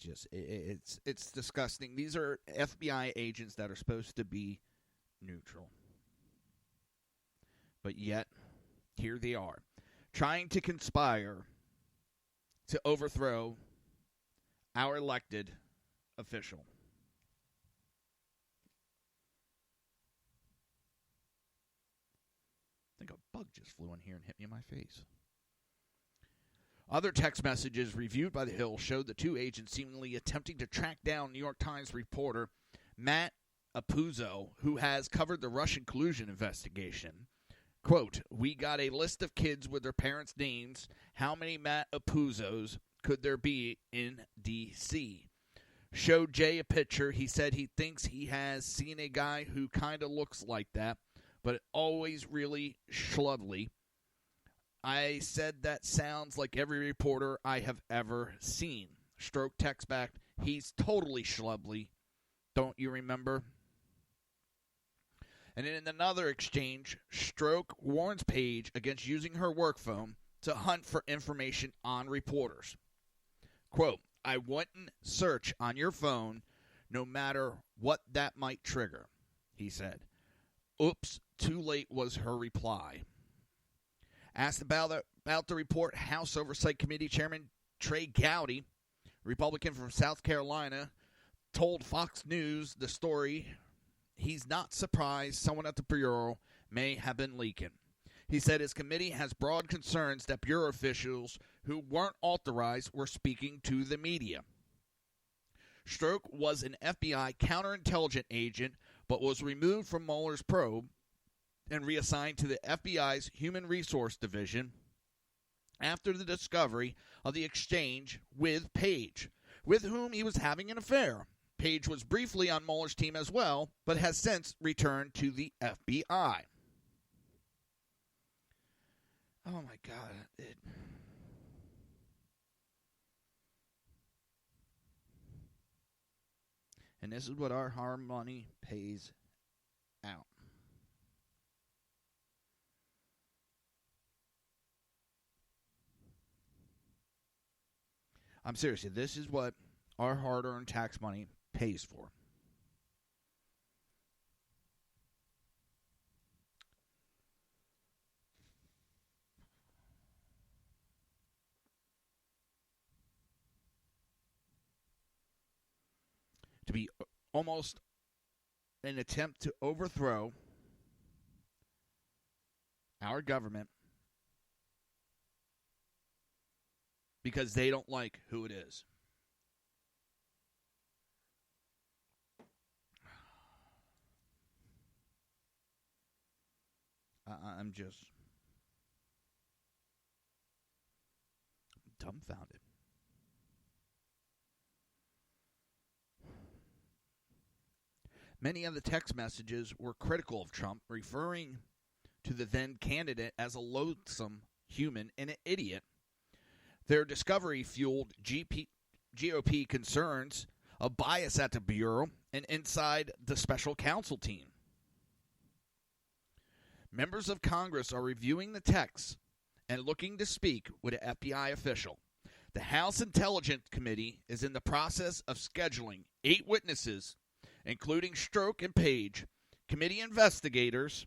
It's disgusting. These are FBI agents that are supposed to be neutral. But yet, here they are, trying to conspire to overthrow our elected official. I think a bug just flew in here and hit me in my face. Other text messages reviewed by The Hill showed the two agents seemingly attempting to track down New York Times reporter Matt Apuzzo, who has covered the Russian collusion investigation. Quote, "We got a list of kids with their parents' names. How many Matt Apuzzos could there be in D.C.? Showed Jay a picture. He said he thinks he has seen a guy who kind of looks like that, but always really schlubly. I said that sounds like every reporter I have ever seen. Stroke text back, he's totally schlubly. Don't you remember?" And in another exchange, Stroke warns Page against using her work phone to hunt for information on reporters. Quote, "I wouldn't search on your phone no matter what that might trigger," he said. Oops, too late was her reply. Asked about the report, House Oversight Committee Chairman Trey Gowdy, Republican from South Carolina, told Fox News the story. He's not surprised someone at the Bureau may have been leaking. He said his committee has broad concerns that Bureau officials who weren't authorized were speaking to the media. Stroke was an FBI counterintelligence agent, but was removed from Mueller's probe and reassigned to the FBI's Human Resource Division after the discovery of the exchange with Page, with whom he was having an affair. Page was briefly on Mueller's team as well, but has since returned to the FBI. Oh my God. And this is what our hard money pays out. I'm serious. This is what our hard-earned tax money pays for. To be almost an attempt to overthrow our government because they don't like who it is. I'm just dumbfounded. Many of the text messages were critical of Trump, referring to the then candidate as a loathsome human and an idiot. Their discovery fueled GOP concerns of bias at the Bureau and inside the special counsel team. Members of Congress are reviewing the texts and looking to speak with an FBI official. The House Intelligence Committee is in the process of scheduling 8 witnesses, including Stroke and Page, committee investigators,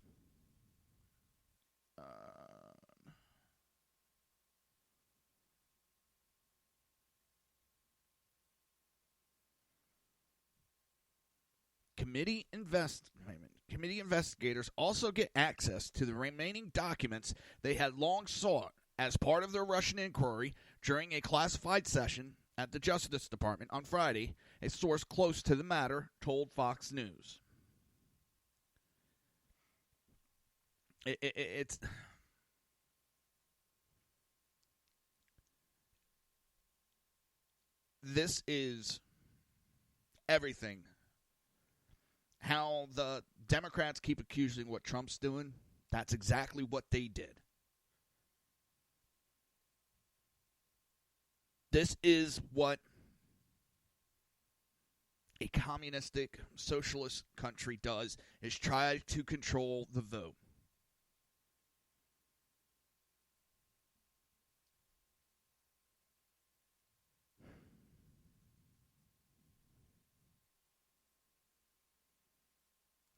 Committee investigators also get access to the remaining documents they had long sought as part of their Russian inquiry during a classified session at the Justice Department on Friday, a source close to the matter told Fox News. It's... This is everything. How the Democrats keep accusing what Trump's doing That's exactly what they did. This is what a communistic, socialist country does, is try to control the vote.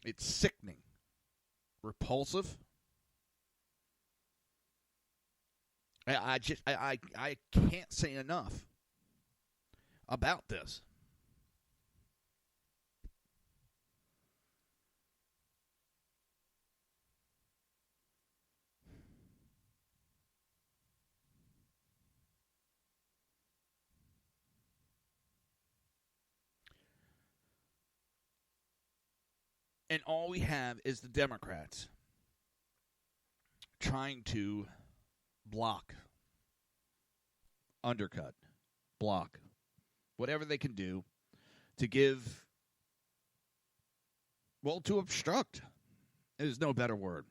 It's sickening, repulsive. I can't say enough about this. And all we have is the Democrats trying to block, undercut, block, whatever they can do to give, well, to obstruct. There's no better word.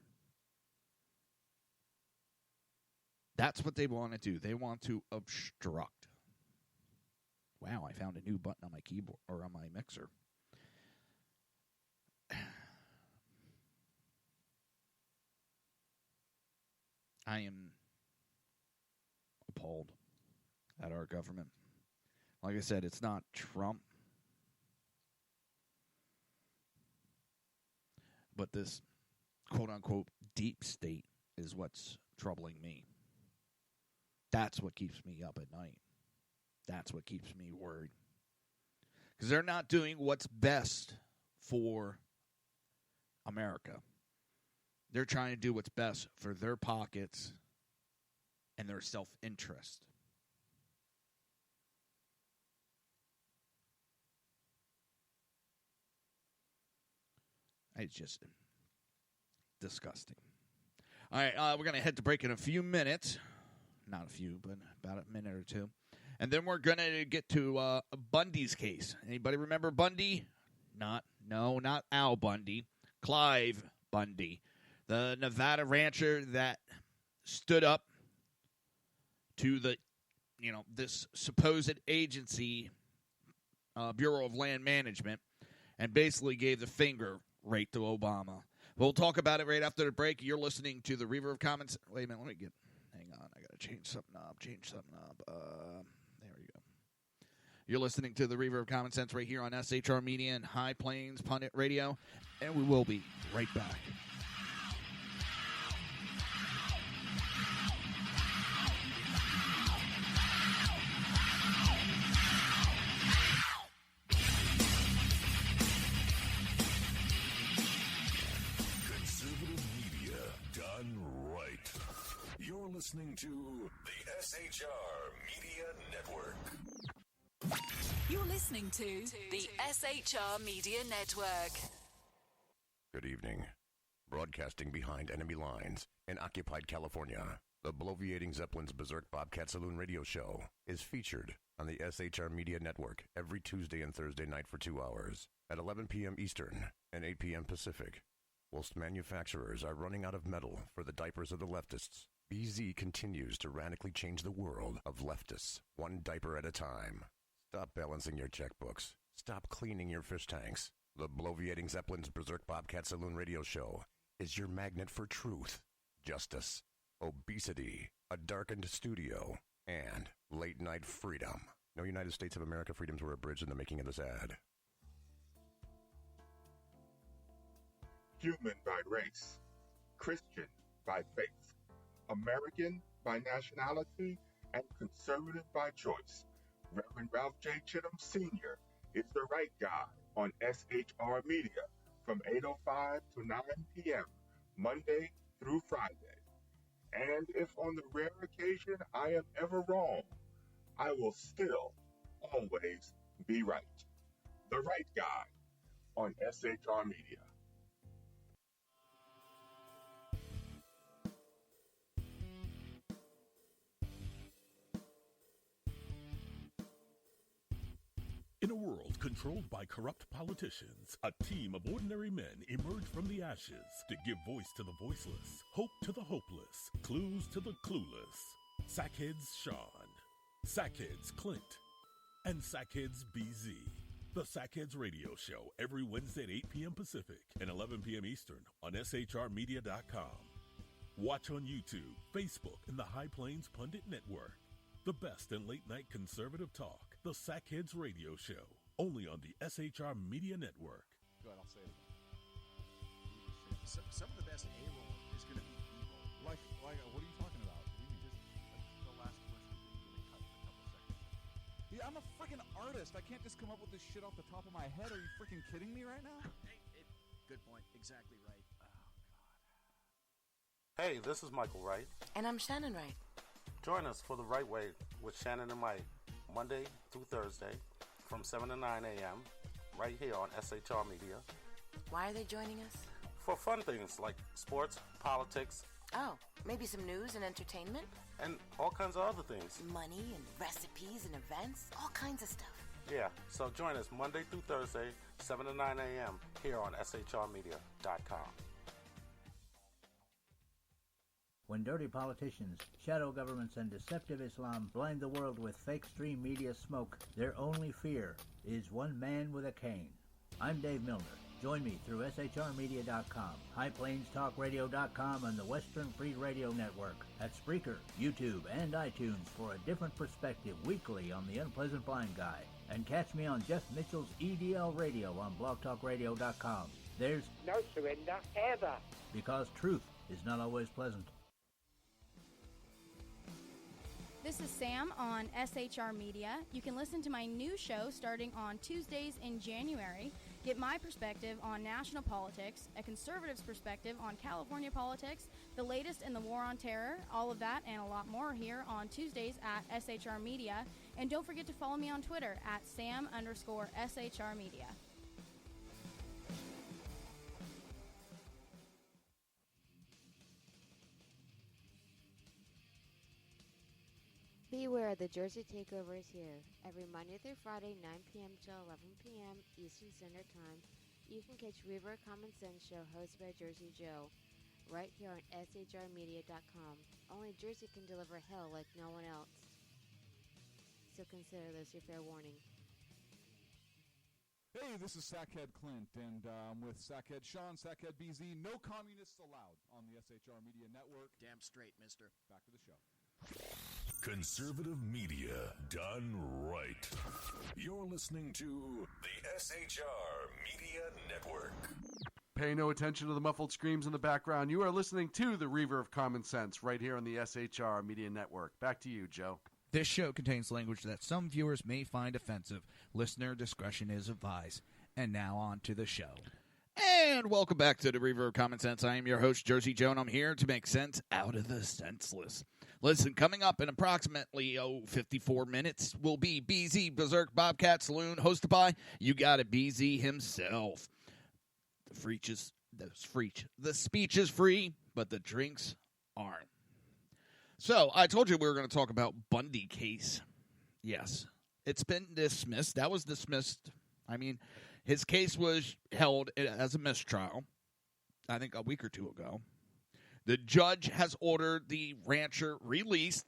That's what they want to do. They want to obstruct. Wow, I found a new button on my keyboard or on my mixer. I am appalled at our government. Like I said, it's not Trump, but this quote-unquote deep state is what's troubling me. That's what keeps me up at night. That's what keeps me worried. Because they're not doing what's best for America. They're trying to do what's best for their pockets and their self-interest. It's just disgusting. All right, we're going to head to break in a few minutes. Not a few, but about a minute or two. And then we're going to get to Bundy's case. Anybody remember Bundy? Not Al Bundy. Clive Bundy. The Nevada rancher that stood up to the, this supposed agency, Bureau of Land Management, and basically gave the finger right to Obama. We'll talk about it right after the break. You're listening to the Reaver of Common Sense. Wait a minute, hang on. I got to change something up. There we go. You're listening to the Reaver of Common Sense right here on SHR Media and High Plains Pundit Radio, and we will be right back. You're listening to the SHR Media Network. You're listening to the SHR Media Network. Good evening. Broadcasting behind enemy lines in occupied California, the bloviating Zeppelin's Berserk Bobcat Saloon radio show is featured on the SHR Media Network every Tuesday and Thursday night for 2 hours at 11 p.m. Eastern and 8 p.m. Pacific. Whilst manufacturers are running out of metal for the diapers of the leftists, BZ continues to radically change the world of leftists, one diaper at a time. Stop balancing your checkbooks. Stop cleaning your fish tanks. The bloviating Zeppelin's Berserk Bobcat Saloon radio show is your magnet for truth, justice, obesity, a darkened studio, and late-night freedom. No United States of America freedoms were abridged in the making of this ad. Human by race, Christian by faith, American by nationality, and conservative by choice. Reverend Ralph J. Chittum Sr. is the right guy on SHR Media from 8:05 to 9 p.m. Monday through Friday. And if on the rare occasion I am ever wrong, I will still always be right. The right guy on SHR Media. In a world controlled by corrupt politicians, a team of ordinary men emerge from the ashes to give voice to the voiceless, hope to the hopeless, clues to the clueless. Sackheads Sean, Sackheads Clint, and Sackheads BZ. The Sackheads Radio Show every Wednesday at 8 p.m. Pacific and 11 p.m. Eastern on shrmedia.com. Watch on YouTube, Facebook, and the High Plains Pundit Network. The best in late-night conservative talk. The Sackheads Radio Show, only on the SHR Media Network. Go ahead, I'll say it again. Some of the best A-roll is going to be evil. Like, what are you talking about? What do you mean? Just the last question we cut a couple seconds. Yeah, I'm a freaking artist. I can't just come up with this shit off the top of my head. Are you freaking kidding me right now? Good point. Exactly right. Oh, God. Hey, this is Michael Wright. And I'm Shannon Wright. Join us for The Right Way with Shannon and Mike, Monday through Thursday from 7 to 9 a.m. right here on SHR Media. Why are they joining us? For fun things like sports, politics. Oh, maybe some news and entertainment? And all kinds of other things. Money and recipes and events, all kinds of stuff. Yeah, so join us Monday through Thursday, 7 to 9 a.m. here on shrmedia.com. When dirty politicians, shadow governments, and deceptive Islam blind the world with fake stream media smoke, their only fear is one man with a cane. I'm Dave Milner. Join me through shrmedia.com, highplainstalkradio.com, and the Western Free Radio Network at Spreaker, YouTube, and iTunes for a different perspective weekly on the Unpleasant Blind Guy. And catch me on Jeff Mitchell's EDL Radio on blogtalkradio.com. There's no surrender ever. Because truth is not always pleasant. This is Sam on SHR Media. You can listen to my new show starting on Tuesdays in January. Get my perspective on national politics, a conservative's perspective on California politics, the latest in the war on terror, all of that and a lot more here on Tuesdays at SHR Media. And don't forget to follow me on Twitter at Sam_SHR Media. Beware, the Jersey Takeover is here. Every Monday through Friday, 9 p.m. to 11 p.m. Eastern Standard Time, you can catch Reaver of Common Sense show hosted by Jersey Joe, right here on shrmedia.com. Only Jersey can deliver hell like no one else. So consider this your fair warning. Hey, this is Sackhead Clint, and I'm with Sackhead Sean, Sackhead BZ. No communists allowed on the SHR Media Network. Damn straight, mister. Back to the show. Conservative media done right. You're listening to the SHR Media Network. Pay no attention to the muffled screams in the background. You are listening to the Reaver of Common Sense right here on the SHR Media Network. Back to you, Joe. This show contains language that some viewers may find offensive. Listener discretion is advised. And now on to the show. And welcome back to the Reaver of Common Sense. I am your host, Jersey Joe, and I'm here to make sense out of the senseless. Listen, coming up in approximately 54 minutes will be BZ Berserk Bobcat Saloon, hosted by You Got It BZ himself. The speech is free, but the drinks aren't. So, I told you we were going to talk about Bundy case. Yes, it's been dismissed. That was dismissed. I mean, his case was held as a mistrial, I think a week or two ago. The judge has ordered the rancher released.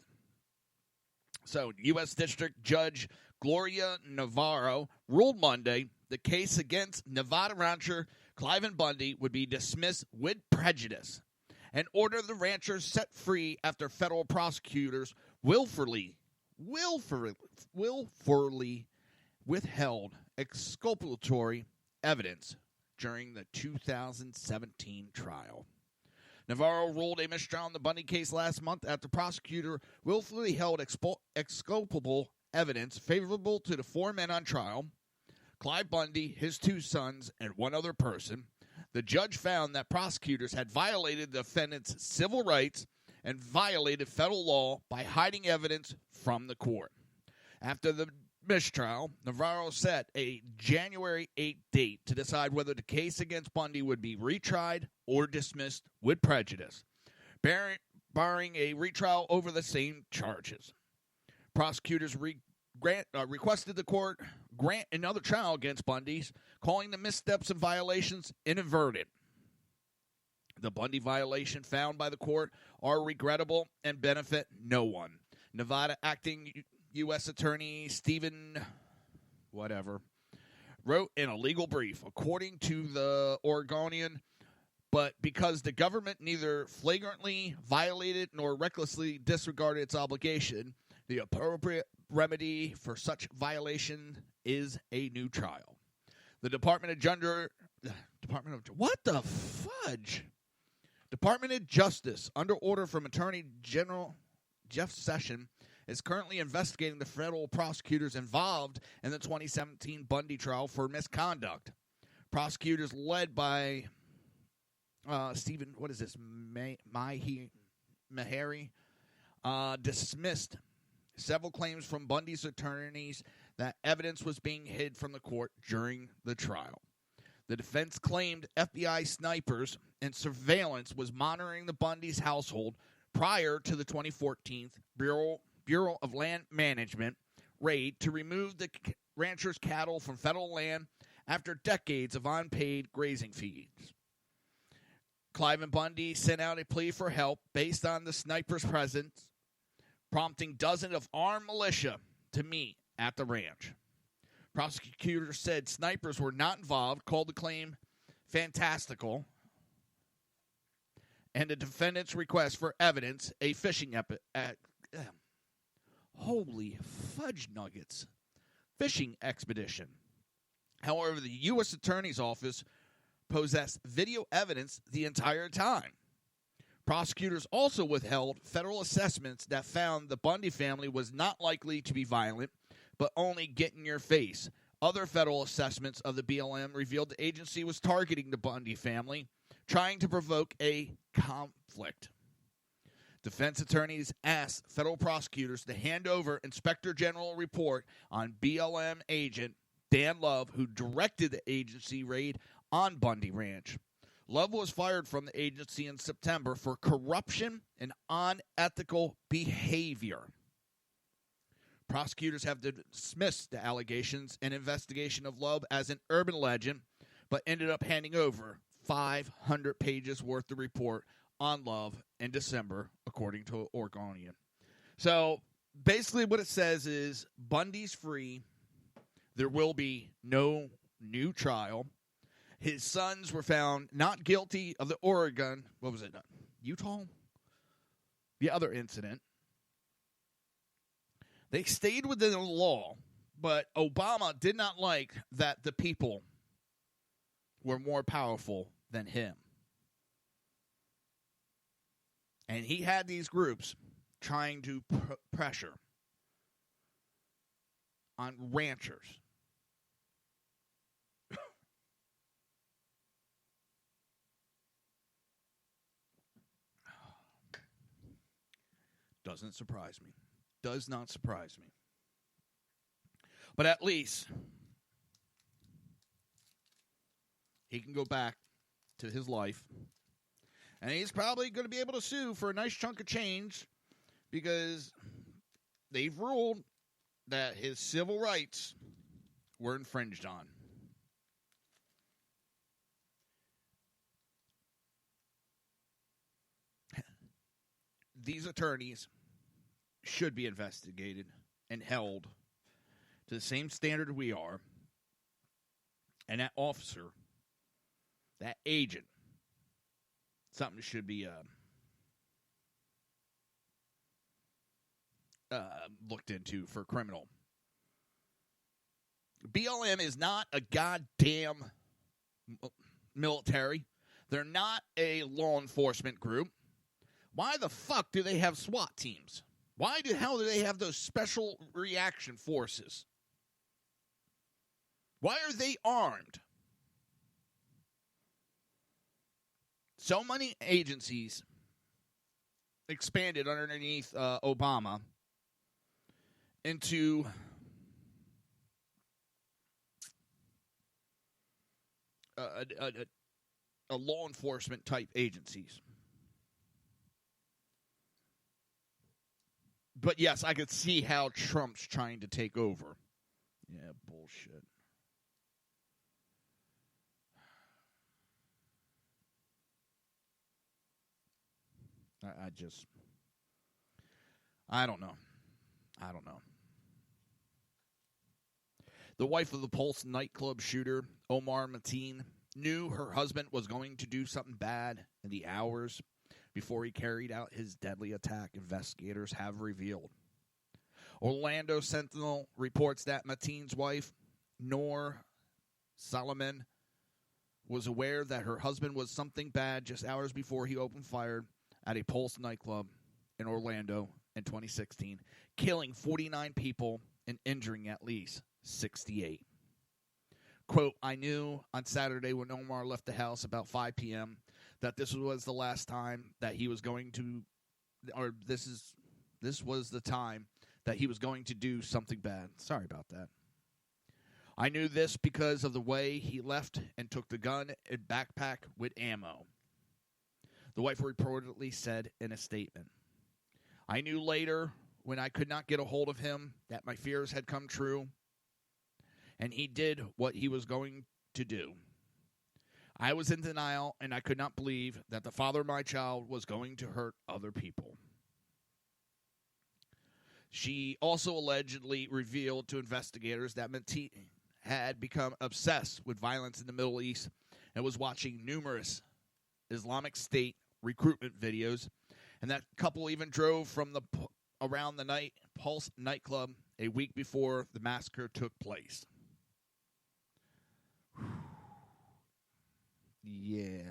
So, U.S. District Judge Gloria Navarro ruled Monday the case against Nevada rancher Cliven Bundy would be dismissed with prejudice and order the rancher set free after federal prosecutors willfully withheld exculpatory evidence during the 2017 trial. Navarro ruled a mistrial in the Bundy case last month after the prosecutor willfully held exculpable evidence favorable to the four men on trial, Clyde Bundy, his two sons, and one other person. The judge found that prosecutors had violated the defendant's civil rights and violated federal law by hiding evidence from the court. After the mistrial, Navarro set a January 8th date to decide whether the case against Bundy would be retried or dismissed with prejudice, barring a retrial over the same charges. Prosecutors requested the court grant another trial against Bundy's, calling the missteps and violations inadvertent. The Bundy violation found by the court are regrettable and benefit no one. Nevada acting U.S. Attorney Stephen wrote in a legal brief, according to the Oregonian, but because the government neither flagrantly violated nor recklessly disregarded its obligation, the appropriate remedy for such violation is a new trial. The Department of Justice, under order from Attorney General Jeff Sessions, is currently investigating the federal prosecutors involved in the 2017 Bundy trial for misconduct. Prosecutors led by Stephen, Meharry, dismissed several claims from Bundy's attorneys that evidence was being hid from the court during the trial. The defense claimed FBI snipers and surveillance was monitoring the Bundy's household prior to the 2014 Bureau of Land Management raid to remove the rancher's cattle from federal land after decades of unpaid grazing fees. Cliven Bundy sent out a plea for help based on the sniper's presence, prompting dozens of armed militia to meet at the ranch. Prosecutors said snipers were not involved, called the claim fantastical, and the defendant's request for evidence a fishing holy fudge nuggets. Fishing expedition. However, the U.S. Attorney's Office possessed video evidence the entire time. Prosecutors also withheld federal assessments that found the Bundy family was not likely to be violent, but only get in your face. Other federal assessments of the BLM revealed the agency was targeting the Bundy family, trying to provoke a conflict. Defense attorneys asked federal prosecutors to hand over Inspector General report on BLM agent Dan Love, who directed the agency raid on Bundy Ranch. Love was fired from the agency in September for corruption and unethical behavior. Prosecutors have dismissed the allegations and investigation of Love as an urban legend, but ended up handing over 500 pages worth of report on Love in December, according to Oregonian. So basically what it says is Bundy's free. There will be no new trial. His sons were found not guilty of the Utah? The other incident. They stayed within the law, but Obama did not like that the people were more powerful than him. And he had these groups trying to pressure on ranchers. Doesn't surprise me. Does not surprise me. But at least he can go back to his life. And he's probably going to be able to sue for a nice chunk of change because they've ruled that his civil rights were infringed on. These attorneys should be investigated and held to the same standard we are. And that officer, that agent, something should be looked into for criminal. BLM is not a goddamn military. They're not a law enforcement group. Why the fuck do they have SWAT teams? Why the hell do they have those special reaction forces? Why are they armed? So many agencies expanded underneath Obama into a law enforcement type agencies. But yes, I could see how Trump's trying to take over. Yeah, bullshit. I don't know. The wife of the Pulse nightclub shooter, Omar Mateen, knew her husband was going to do something bad in the hours before he carried out his deadly attack, investigators have revealed. Orlando Sentinel reports that Mateen's wife, Noor Solomon, was aware that her husband was something bad just hours before he opened fire at a Pulse nightclub in Orlando in 2016, killing 49 people and injuring at least 68. Quote, I knew on Saturday when Omar left the house about 5 p.m. that this was the last time that he was going to, or this was the time that he was going to do something bad. Sorry about that. I knew this because of the way he left and took the gun and backpack with ammo, the wife reportedly said in a statement. I knew later, when I could not get a hold of him, that my fears had come true, and he did what he was going to do. I was in denial, and I could not believe that the father of my child was going to hurt other people. She also allegedly revealed to investigators that Mateen had become obsessed with violence in the Middle East and was watching numerous Islamic State recruitment videos, and that couple even drove from around the Pulse nightclub a week before the massacre took place. Yeah.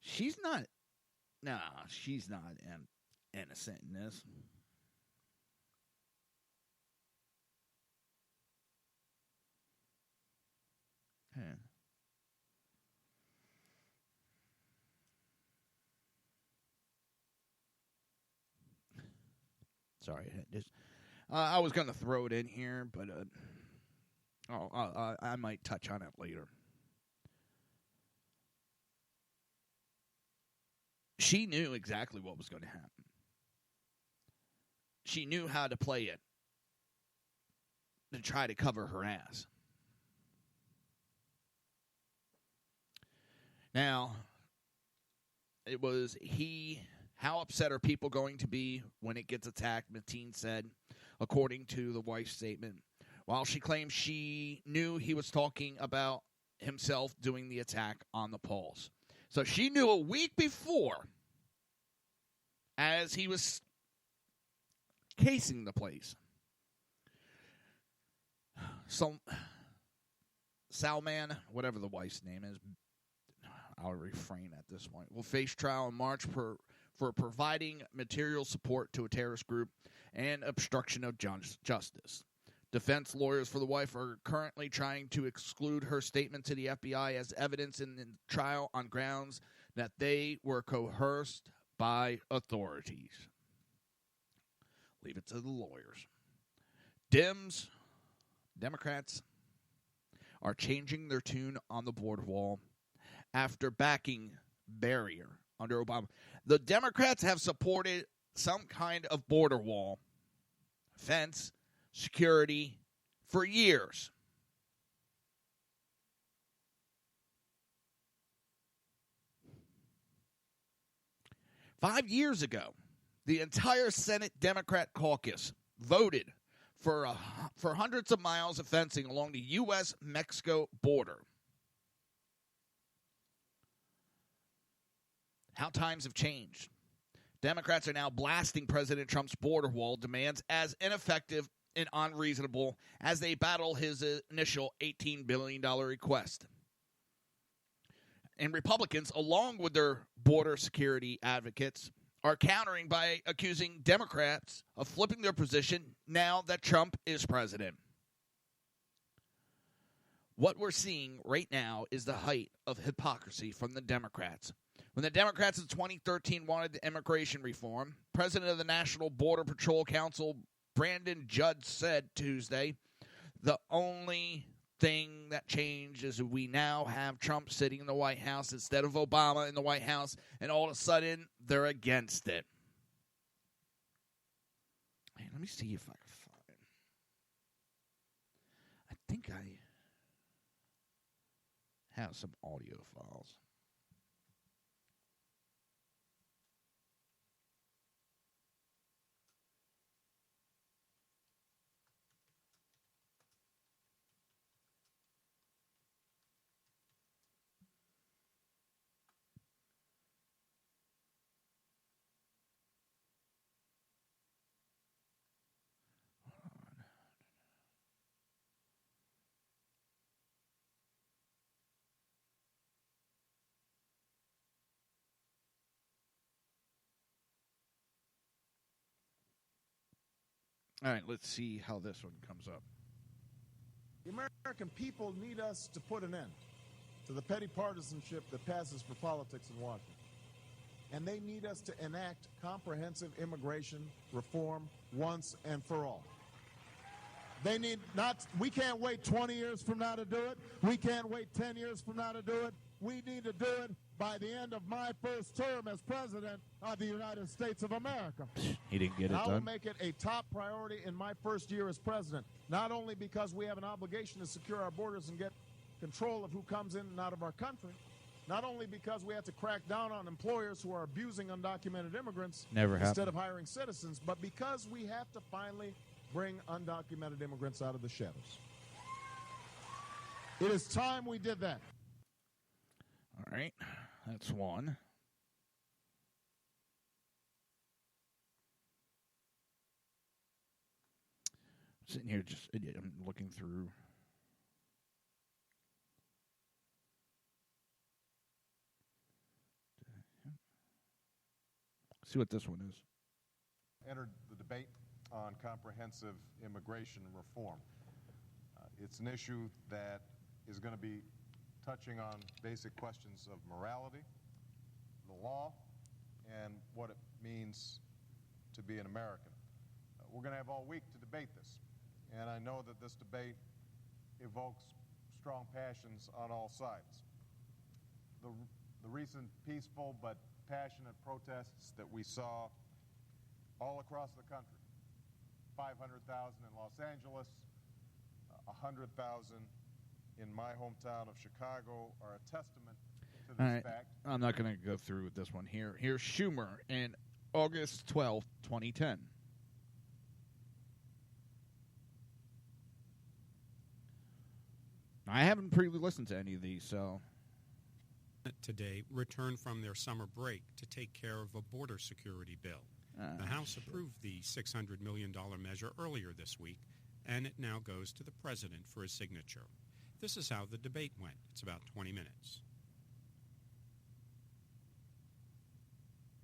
She's not innocent in this. Huh. Sorry, I was going to throw it in here, but I might touch on it later. She knew exactly what was going to happen. She knew how to play it to try to cover her ass. Now, it was how upset are people going to be when it gets attacked, Mateen said, according to the wife's statement. While she claims she knew he was talking about himself doing the attack on the Pulse. So she knew a week before, as he was casing the place. Salman, whatever the wife's name is, I'll refrain at this point, will face trial in March for providing material support to a terrorist group and obstruction of justice. Defense lawyers for the wife are currently trying to exclude her statement to the FBI as evidence in the trial on grounds that they were coerced by authorities. Leave it to the lawyers. Democrats are changing their tune on the border wall after backing barrier under Obama. The Democrats have supported some kind of border wall, fence, security for years. Five years ago, the entire Senate Democrat caucus voted for hundreds of miles of fencing along the U.S.-Mexico border. How times have changed. Democrats are now blasting President Trump's border wall demands as ineffective and unreasonable as they battle his initial $18 billion request. And Republicans, along with their border security advocates, are countering by accusing Democrats of flipping their position now that Trump is president. What we're seeing right now is the height of hypocrisy from the Democrats. When the Democrats in 2013 wanted immigration reform, President of the National Border Patrol Council, Brandon Judd, said Tuesday, the only thing that changed is we now have Trump sitting in the White House instead of Obama in the White House, and all of a sudden they're against it. Hey, let me see if I can find. I think I have some audio files. All right, let's see how this one comes up. The American people need us to put an end to the petty partisanship that passes for politics in Washington. And they need us to enact comprehensive immigration reform once and for all. They need not, we can't wait 20 years from now to do it. We can't wait 10 years from now to do it. We need to do it by the end of my first term as president of the United States of America. He didn't get it and I will done. make it a top priority in my first year as president, not only because we have an obligation to secure our borders and get control of who comes in and out of our country, not only because we have to crack down on employers who are abusing undocumented immigrants Never instead happened. of hiring citizens, but because we have to finally bring undocumented immigrants out of the shadows. It is time we did that. All right, that's one. Sitting here just I'm looking through. See what this one is. Entered the debate on comprehensive immigration reform. It's an issue that is going to be touching on basic questions of morality, the law, and what it means to be an American. We're going to have all week to debate this, and I know that this debate evokes strong passions on all sides. The recent peaceful but passionate protests that we saw all across the country, 500,000 in Los Angeles, 100,000 in my hometown of Chicago, are a testament to this All right, fact. I'm not going to go through with this one here. Here's Schumer in August 12th, 2010. I haven't pre-listened to any of these, so... Today returned from their summer break to take care of a border security bill. The House approved the $600 million measure earlier this week, and it now goes to the president for his signature. This is how the debate went. It's about 20 minutes.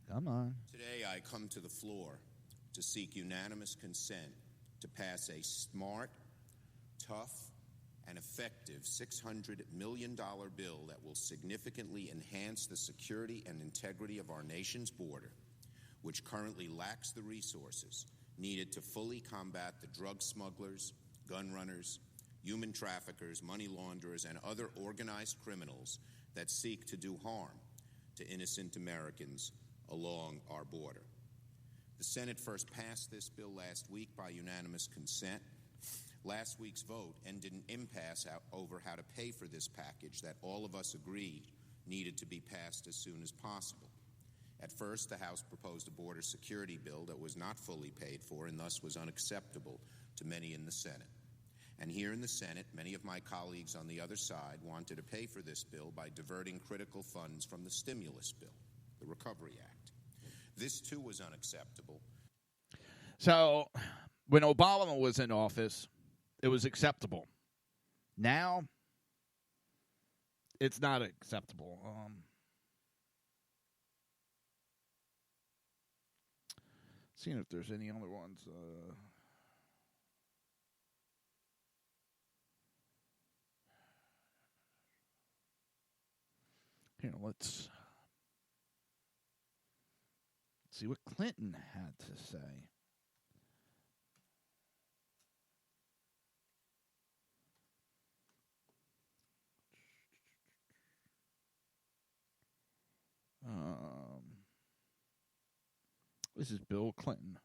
Come on. Today I come to the floor to seek unanimous consent to pass a smart, tough, and effective $600 million bill that will significantly enhance the security and integrity of our nation's border, which currently lacks the resources needed to fully combat the drug smugglers, gun runners, human traffickers, money launderers, and other organized criminals that seek to do harm to innocent Americans along our border. The Senate first passed this bill last week by unanimous consent. Last week's vote ended an impasse over how to pay for this package that all of us agreed needed to be passed as soon as possible. At first, the House proposed a border security bill that was not fully paid for and thus was unacceptable to many in the Senate. And here in the Senate, many of my colleagues on the other side wanted to pay for this bill by diverting critical funds from the stimulus bill, the Recovery Act. This, too, was unacceptable. So, when Obama was in office, it was acceptable. Now, it's not acceptable. Seeing if there's any other ones. Here, let's see what Clinton had to say. This is Bill Clinton.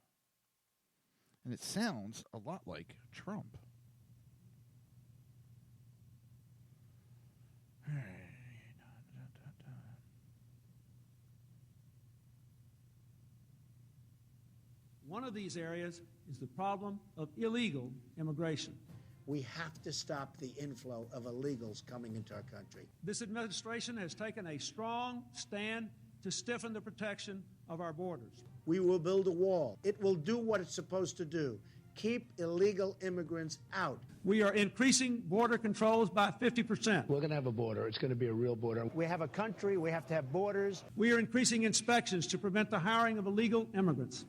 And it sounds a lot like Trump. One of these areas is the problem of illegal immigration. We have to stop the inflow of illegals coming into our country. This administration has taken a strong stand to stiffen the protection of our borders. We will build a wall. It will do what it's supposed to do. Keep illegal immigrants out. We are increasing border controls by 50%. We're going to have a border. It's going to be a real border. We have a country. We have to have borders. We are increasing inspections to prevent the hiring of illegal immigrants.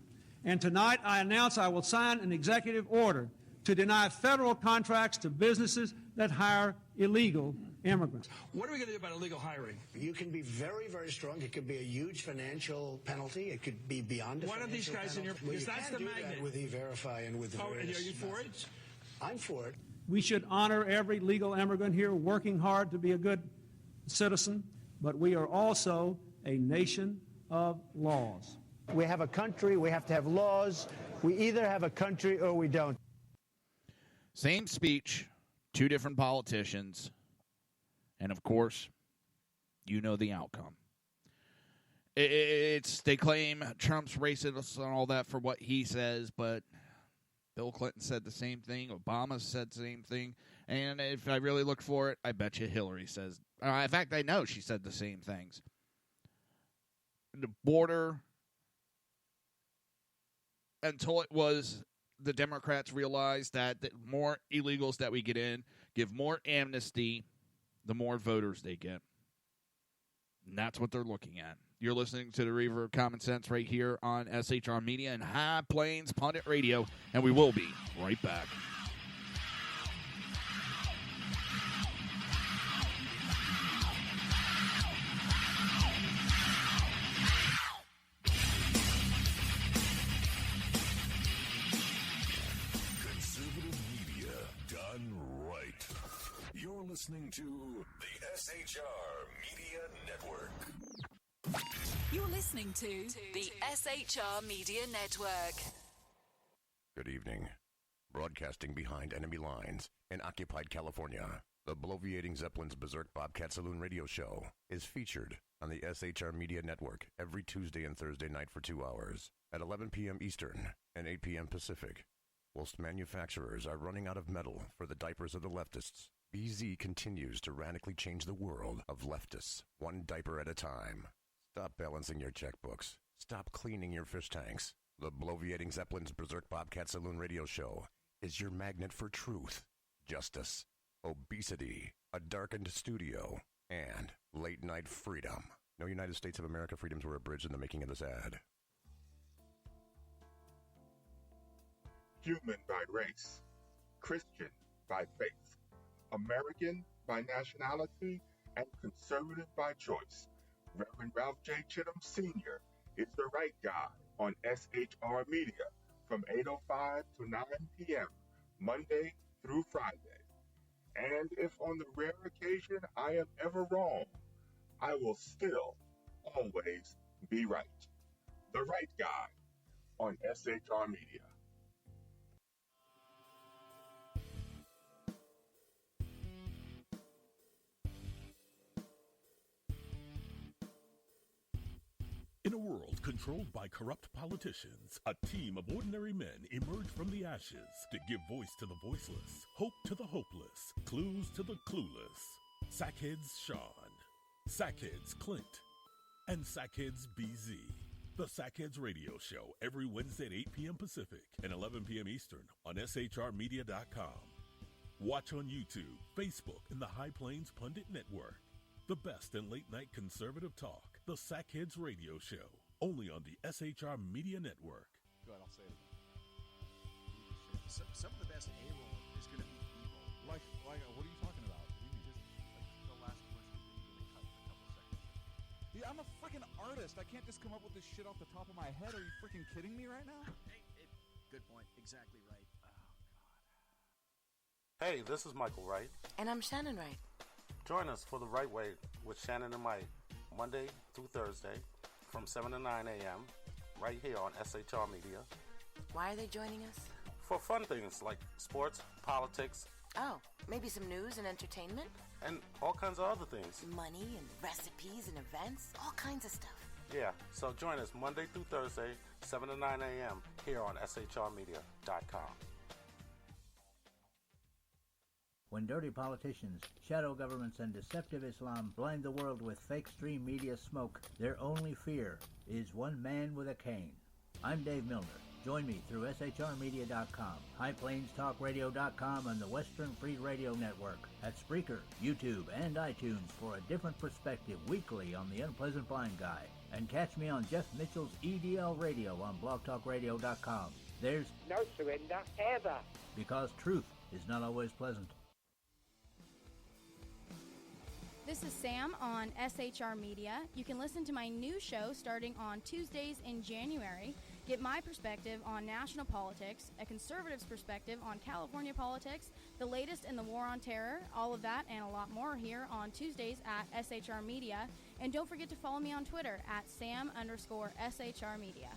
And tonight I announce I will sign an executive order to deny federal contracts to businesses that hire illegal immigrants. What are we going to do about illegal hiring? You can be very, very strong. It could be a huge financial penalty. It could be beyond a One of these guys penalty. in your... Well, Because that's the magnet. With E-Verify and with the various and are you for methods. it? I'm for it. We should honor every legal immigrant here working hard to be a good citizen, but we are also a nation of laws. We have a country. We have to have laws. We either have a country or we don't. Same speech, two different politicians, and of course, you know the outcome. They claim Trump's racist and all that for what he says, but Bill Clinton said the same thing. Obama said the same thing. And if I really look for it, I bet you Hillary says. In fact, I know she said the same things. The border, until it was the Democrats realized that the more illegals that we get in, give more amnesty, the more voters they get. And that's what they're looking at. You're listening to the Reaver of Common Sense right here on SHR Media and High Plains Pundit Radio, and we will be right back. Conservative media done right. You're listening to the SHR Media Network. You're listening to the SHR Media Network. Good evening. Broadcasting behind enemy lines in occupied California, the bloviating Zeppelin's Berserk Bobcat Saloon radio show is featured on the SHR Media Network every Tuesday and Thursday night for 2 hours at 11 p.m. Eastern and 8 p.m. Pacific. Whilst manufacturers are running out of metal for the diapers of the leftists, BZ continues to radically change the world of leftists, one diaper at a time. Stop balancing your checkbooks. Stop cleaning your fish tanks. The bloviating Zeppelin's Berserk Bobcat Saloon radio show is your magnet for truth, justice, obesity, a darkened studio, and late-night freedom. No United States of America freedoms were abridged in the making of this ad. Human by race, Christian by faith, American by nationality, and conservative by choice. Reverend Ralph J. Chittum Sr. is the right guy on SHR Media from 8:05 to 9 p.m., Monday through Friday. And if on the rare occasion I am ever wrong, I will still always be right. The right guy on SHR Media. In a world controlled by corrupt politicians, a team of ordinary men emerge from the ashes to give voice to the voiceless, hope to the hopeless, clues to the clueless. Sackheads Sean, Sackheads Clint, and Sackheads BZ. The Sackheads Radio Show every Wednesday at 8 p.m. Pacific and 11 p.m. Eastern on shrmedia.com. Watch on YouTube, Facebook, and the High Plains Pundit Network. The best in late-night conservative talk. The Sackheads Radio Show, only on the SHR Media Network. Good, I'll say it again. Some of the best A-roll is going to be B-roll. Like, what are you talking about? Just the last question really cut a couple seconds. Yeah, I'm a freaking artist. I can't just come up with this shit off the top of my head. Are you freaking kidding me right now? Good point. Exactly right. Oh, God. Hey, this is Michael Wright. And I'm Shannon Wright. Join us for The Right Way with Shannon and Mike, Monday through Thursday from 7 to 9 a.m. right here on SHR Media. Why are they joining us? for fun things like sports, politics. Oh, maybe some news and entertainment? And all kinds of other things. Money and recipes and events, all kinds of stuff. Yeah, so join us Monday through Thursday, 7 to 9 a.m. here on shrmedia.com. When dirty politicians, shadow governments, and deceptive Islam blind the world with fake stream media smoke, their only fear is one man with a cane. I'm Dave Milner. Join me through shrmedia.com, highplainstalkradio.com, and the Western Free Radio Network at Spreaker, YouTube, and iTunes for a different perspective weekly on the Unpleasant Blind Guy. And catch me on Jeff Mitchell's EDL Radio on blogtalkradio.com. There's no surrender ever. Because truth is not always pleasant. This is Sam on SHR Media. You can listen to my new show starting on Tuesdays in January. Get my perspective on national politics, a conservative's perspective on California politics, the latest in the war on terror, all of that and a lot more here on Tuesdays at SHR Media. And don't forget to follow me on Twitter at Sam_SHR Media.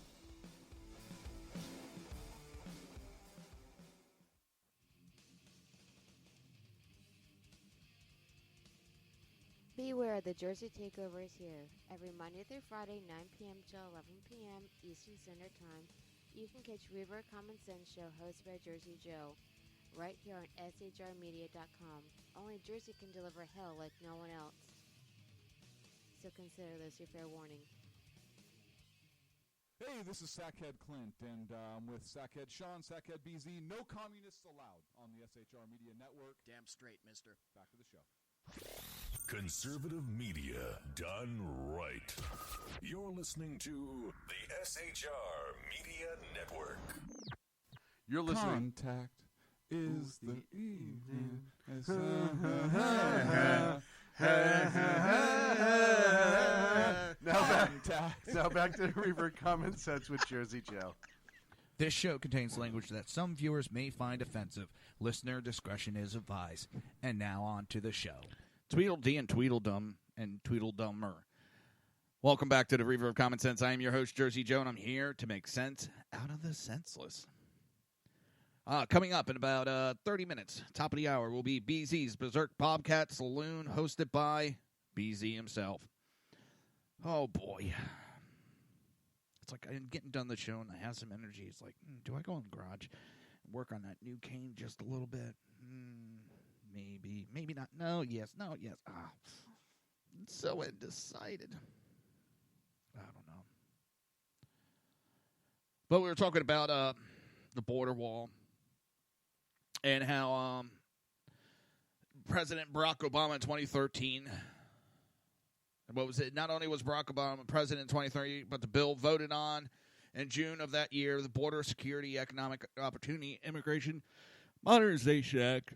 Beware, the Jersey Takeover is here. Every Monday through Friday, 9 p.m. to 11 p.m. Eastern Standard Time, you can catch Reaver of Common Sense show hosted by Jersey Joe, right here on shrmedia.com. Only Jersey can deliver hell like no one else. So consider this your fair warning. Hey, this is Sackhead Clint, and I'm with Sackhead Sean, Sackhead BZ. No communists allowed on the SHR Media Network. Damn straight, mister. Back to the show. Conservative media done right. You're listening to the SHR Media Network. You're listening. Contact is the evening. Now back to Reaver of Common Sense with Jersey Joe. This show contains language that some viewers may find offensive. Listener discretion is advised. And now on to the show. Tweedledee and Tweedledum and Tweedledummer. Welcome back to the Reaver of Common Sense. I am your host, Jersey Joe, and I'm here to make sense out of the senseless. Coming up in about 30 minutes, top of the hour, will be BZ's Berserk Bobcat Saloon, hosted by BZ himself. Oh, boy. It's like I'm getting done the show, and I have some energy. It's like, do I go in the garage and work on that new cane just a little bit? Maybe. Maybe not. No, yes. No, yes. I'm so undecided. I don't know. But we were talking about the border wall and how President Barack Obama in 2013, what was it? Not only was Barack Obama president in 2013, but the bill voted on in June of that year, the Border Security, Economic Opportunity, Immigration Modernization Act,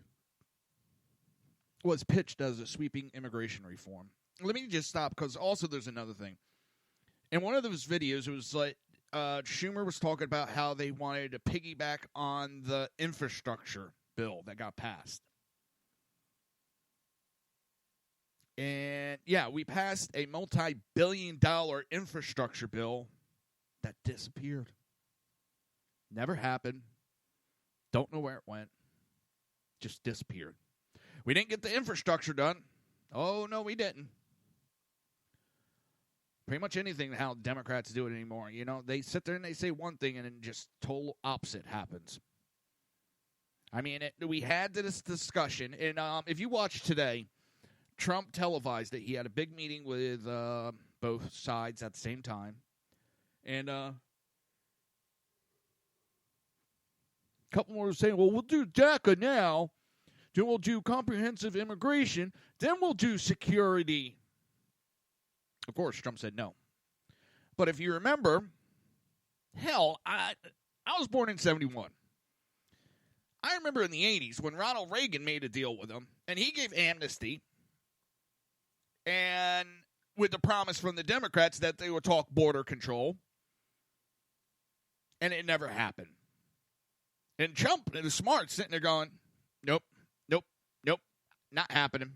was pitched as a sweeping immigration reform. Let me just stop, because also there's another thing. In one of those videos, it was like Schumer was talking about how they wanted to piggyback on the infrastructure bill that got passed. And, yeah, we passed a multi-billion-dollar infrastructure bill that disappeared. Never happened. Don't know where it went. Just disappeared. We didn't get the infrastructure done. Oh, no, we didn't. Pretty much anything how Democrats do it anymore. You know, they sit there and they say one thing and then just total opposite happens. I mean, we had this discussion. And if you watch today, Trump televised it. He had a big meeting with both sides at the same time. And a couple more were saying, well, we'll do DACA now. Then we'll do comprehensive immigration. Then we'll do security. Of course, Trump said no. But if you remember, hell, I was born in 71. I remember in the 80s when Ronald Reagan made a deal with him, and he gave amnesty, and with the promise from the Democrats that they would talk border control, and it never happened. And Trump is smart, sitting there going, nope, not happening.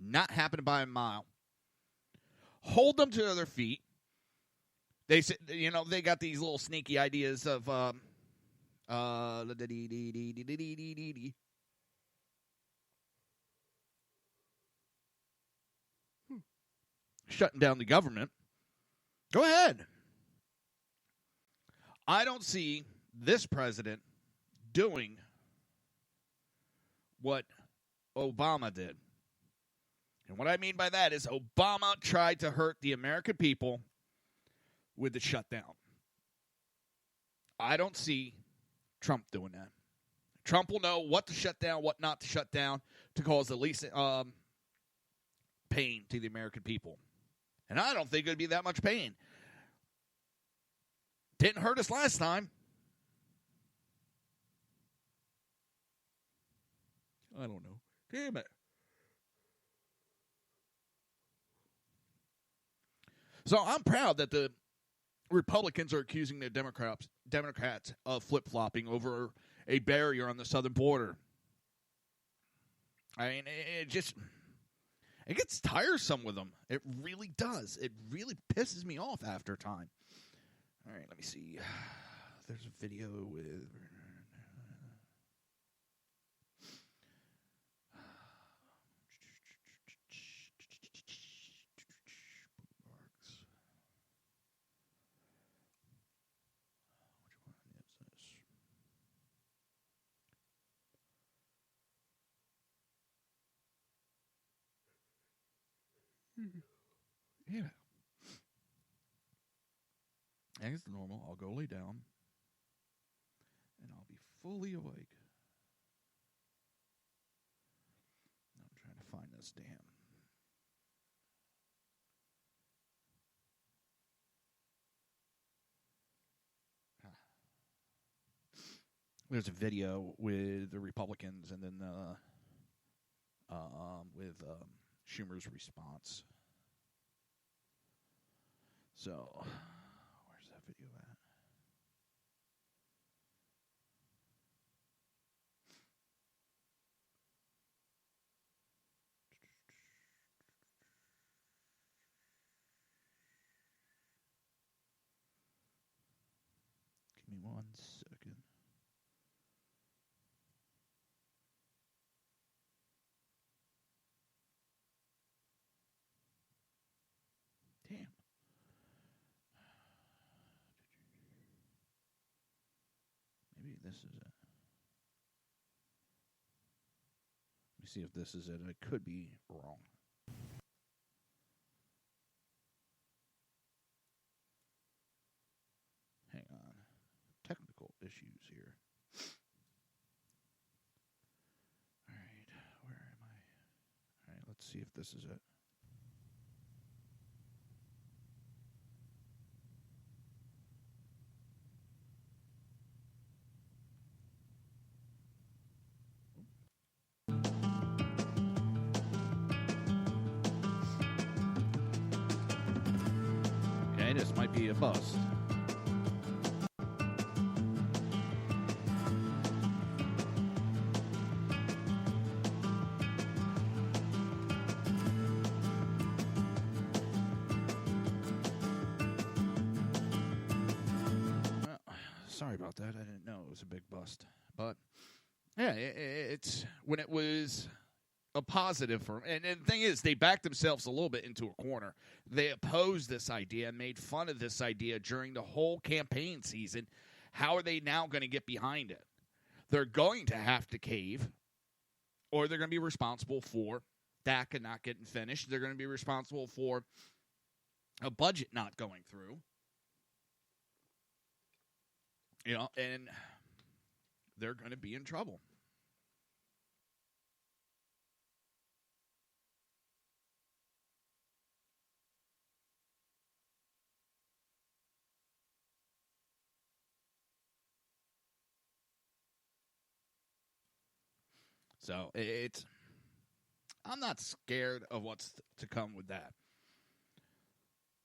Not happening by a mile. Hold them to their feet. They said, you know, they got these little sneaky ideas of Shutting down the government. Go ahead. I don't see this president doing what Obama did. And what I mean by that is Obama tried to hurt the American people with the shutdown. I don't see Trump doing that. Trump will know what to shut down, what not to shut down to cause the least pain to the American people. And I don't think it would be that much pain. Didn't hurt us last time. I don't know. Damn it. So I'm proud that the Republicans are accusing the Democrats of flip-flopping over a barrier on the southern border. I mean, it gets tiresome with them. It really does. It really pisses me off after time. All right, let me see. There's a video with... Yeah. As normal, I'll go lay down, and I'll be fully awake. I'm trying to find this damn. There's a video with the Republicans, and then with Schumer's response. So, where's that video at? Give me 1 second. Damn. Maybe this is it. Let me see if this is it. I could be wrong. Hang on. Technical issues here. All right. Where am I? All right. Let's see if this is it. Okay, this might be a bust. Well, sorry about that. I didn't know it was a big bust. But, yeah, it's when it was a positive for them. And the thing is, they backed themselves a little bit into a corner. They opposed this idea and made fun of this idea during the whole campaign season. How are they now going to get behind it? They're going to have to cave, or they're going to be responsible for DACA not getting finished. They're going to be responsible for a budget not going through. You know, and they're going to be in trouble. So I'm not scared of what's to come with that.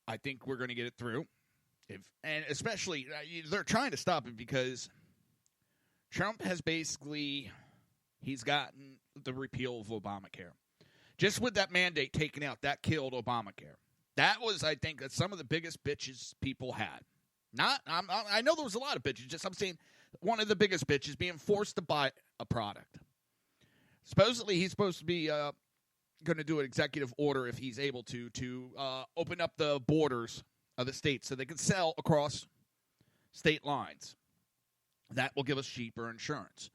I think we're going to get it through. And especially, they're trying to stop it because Trump has basically, he's gotten the repeal of Obamacare. Just with that mandate taken out, that killed Obamacare. That was, I think, some of the biggest bitches people had. I know there was a lot of bitches. Just I'm saying one of the biggest bitches being forced to buy a product. Supposedly, he's supposed to be going to do an executive order if he's able to open up the borders of the state so they can sell across state lines. That will give us cheaper insurance.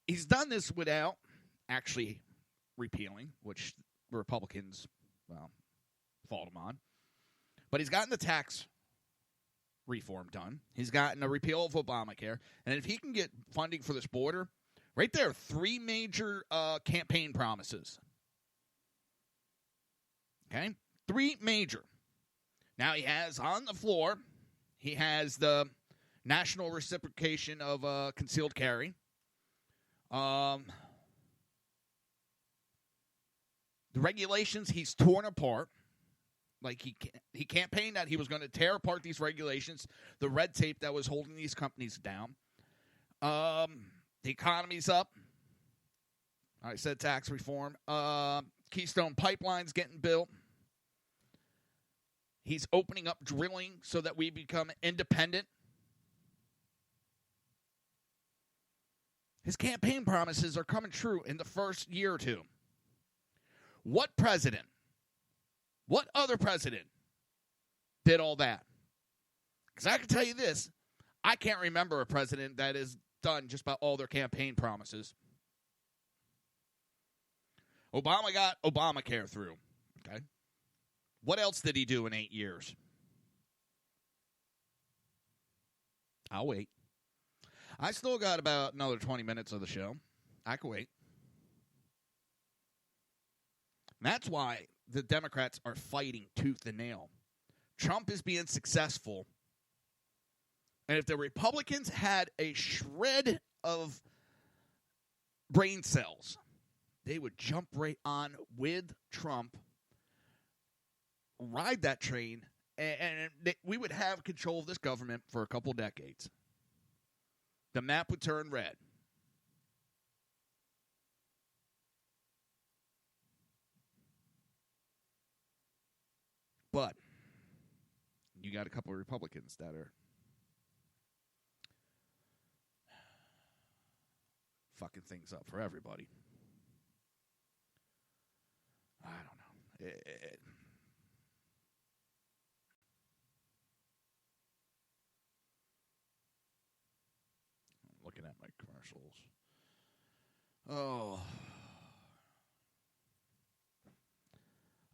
He's done this without actually repealing, which the Republicans, fought him on. But he's gotten the tax reform done. He's gotten a repeal of Obamacare. And if he can get funding for this border, right there, 3 major campaign promises. Okay? 3 major. Now he has on the floor, he has the national reciprocation of concealed carry. The regulations he's torn apart. Like he campaigned that he was going to tear apart these regulations, the red tape that was holding these companies down. The economy's up. I said tax reform. Keystone Pipeline's getting built. He's opening up drilling so that we become independent. His campaign promises are coming true in the first year or two. What other president did all that? Because I can tell you this, I can't remember a president that has done just about all their campaign promises. Obama got Obamacare through. Okay. What else did he do in 8 years? I'll wait. I still got about another 20 minutes of the show. I can wait. And that's why the Democrats are fighting tooth and nail. Trump is being successful. And if the Republicans had a shred of brain cells, they would jump right on with Trump, ride that train, and we would have control of this government for a couple decades. The map would turn red. But you got a couple of Republicans that are fucking things up for everybody. I don't know. I'm looking at my commercials. Oh.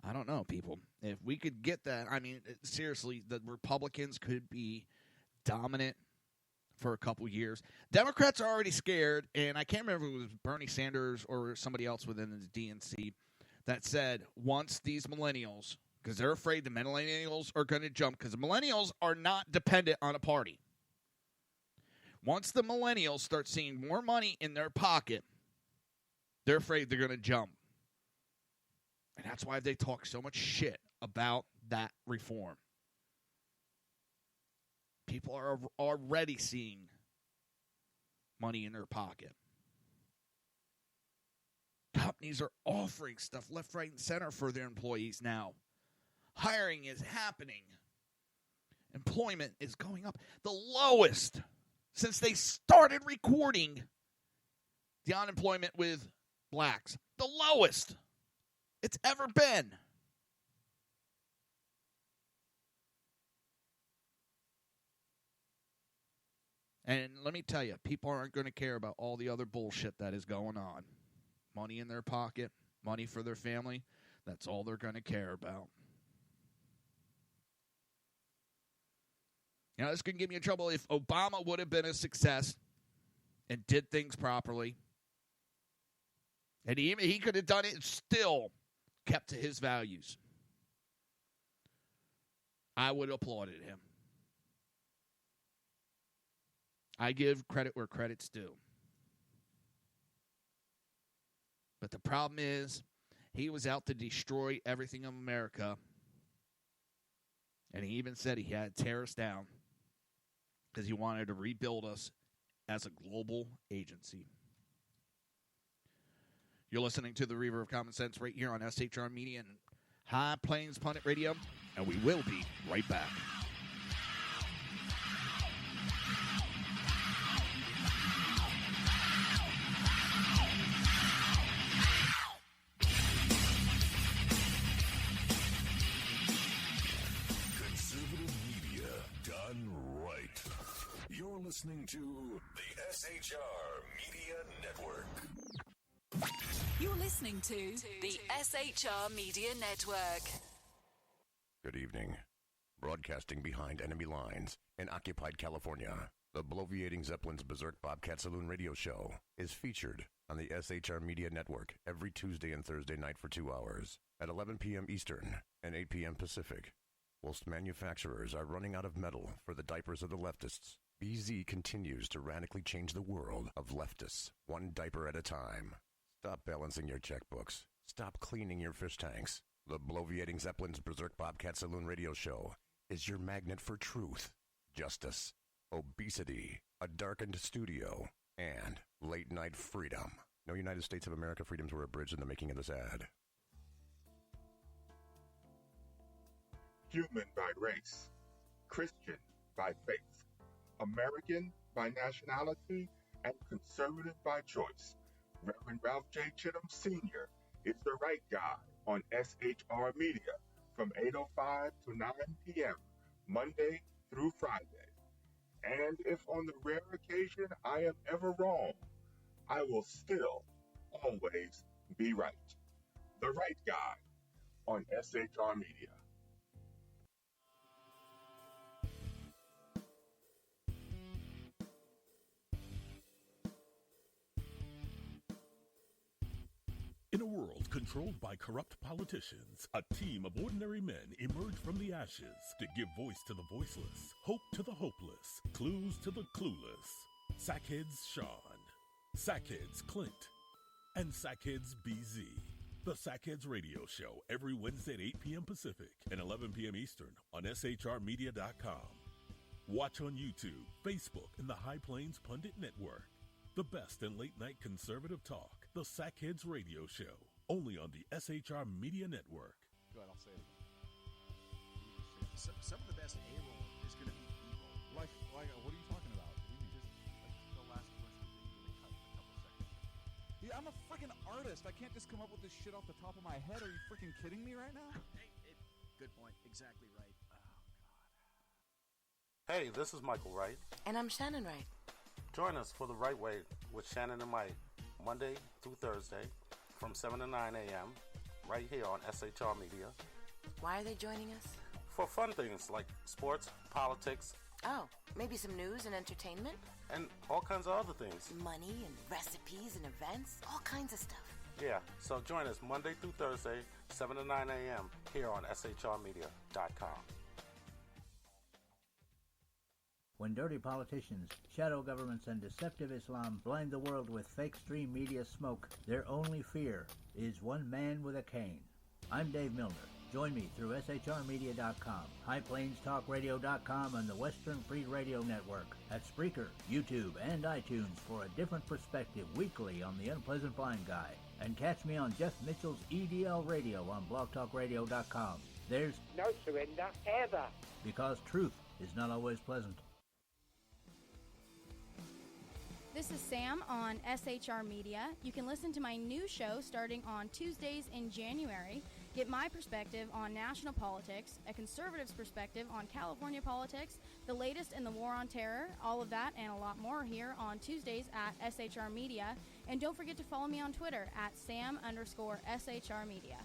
I don't know, people. If we could get that, I mean, seriously, the Republicans could be dominant for a couple years. Democrats are already scared, and I can't remember if it was Bernie Sanders or somebody else within the DNC that said once these millennials, because they're afraid the millennials are going to jump, because the millennials are not dependent on a party. Once the millennials start seeing more money in their pocket, they're afraid they're going to jump. And that's why they talk so much shit about that reform. People are already seeing money in their pocket. Companies are offering stuff left, right, and center for their employees now. Hiring is happening. Employment is going up. The lowest since they started recording the unemployment with blacks. The lowest it's ever been. And let me tell you, people aren't going to care about all the other bullshit that is going on. Money in their pocket, money for their family, that's all they're going to care about. You know, this can get me in trouble if Obama would have been a success and did things properly. And he could have done it and still kept to his values. I would have applauded him. I give credit where credit's due. But the problem is, he was out to destroy everything in America. And he even said he had to tear us down because he wanted to rebuild us as a global agency. You're listening to the Reaver of Common Sense right here on SHR Media and High Plains Pundit Radio, and we will be right back. listening to the SHR Media Network. You're listening to the SHR Media Network. Good evening. Broadcasting behind enemy lines in occupied California, the bloviating Zeppelin's Berserk Bobcat Saloon radio show is featured on the SHR Media Network every Tuesday and Thursday night for 2 hours at 11 p.m. Eastern and 8 p.m. Pacific. Whilst manufacturers are running out of metal for the diapers of the leftists, BZ continues to radically change the world of leftists, one diaper at a time. Stop balancing your checkbooks. Stop cleaning your fish tanks. The bloviating Zeppelin's Berserk Bobcat Saloon radio show is your magnet for truth, justice, obesity, a darkened studio, and late-night freedom. No United States of America freedoms were abridged in the making of this ad. Human by race, Christian by faith, American by nationality, and conservative by choice. Reverend Ralph J. Chittum Sr. is the right guy on SHR Media from 8:05 to 9 p.m. Monday through Friday. And if on the rare occasion I am ever wrong, I will still always be right. The right guy on SHR Media. In a world controlled by corrupt politicians, a team of ordinary men emerge from the ashes to give voice to the voiceless, hope to the hopeless, clues to the clueless. Sackheads Sean, Sackheads Clint, and Sackheads BZ. The Sackheads Radio Show every Wednesday at 8 p.m. Pacific and 11 p.m. Eastern on shrmedia.com. Watch on YouTube, Facebook, and the High Plains Pundit Network. The best in late-night conservative talk. The Sackheads Radio Show, only on the SHR Media Network. Go ahead, I'll say it again. Some of the best A-roll is going to be B-roll. Like, what are you talking about? Just like the last question that you really cut a couple seconds. Yeah, I'm a freaking artist. I can't just come up with this shit off the top of my head. Are you freaking kidding me right now? Good point. Exactly right. Oh, God. Hey, this is Michael Wright. And I'm Shannon Wright. Join us for The Right Way with Shannon and Mike, Monday through Thursday from 7 to 9 a.m. right here on SHR Media. Why are they joining us? For fun things like sports, politics. Oh, maybe some news and entertainment? And all kinds of other things. Money and recipes and events, all kinds of stuff. Yeah, so join us Monday through Thursday, 7 to 9 a.m. here on shrmedia.com. When dirty politicians, shadow governments, and deceptive Islam blind the world with fake stream media smoke, their only fear is one man with a cane. I'm Dave Milner. Join me through shrmedia.com, highplainstalkradio.com, and the Western Free Radio Network at Spreaker, YouTube, and iTunes for a different perspective weekly on the Unpleasant Blind Guy. And catch me on Jeff Mitchell's EDL Radio on blogtalkradio.com. There's no surrender ever. Because truth is not always pleasant. This is Sam on SHR Media. You can listen to my new show starting on Tuesdays in January. Get my perspective on national politics, a conservative's perspective on California politics, the latest in the war on terror, all of that and a lot more here on Tuesdays at SHR Media. And don't forget to follow me on Twitter at Sam_SHR Media.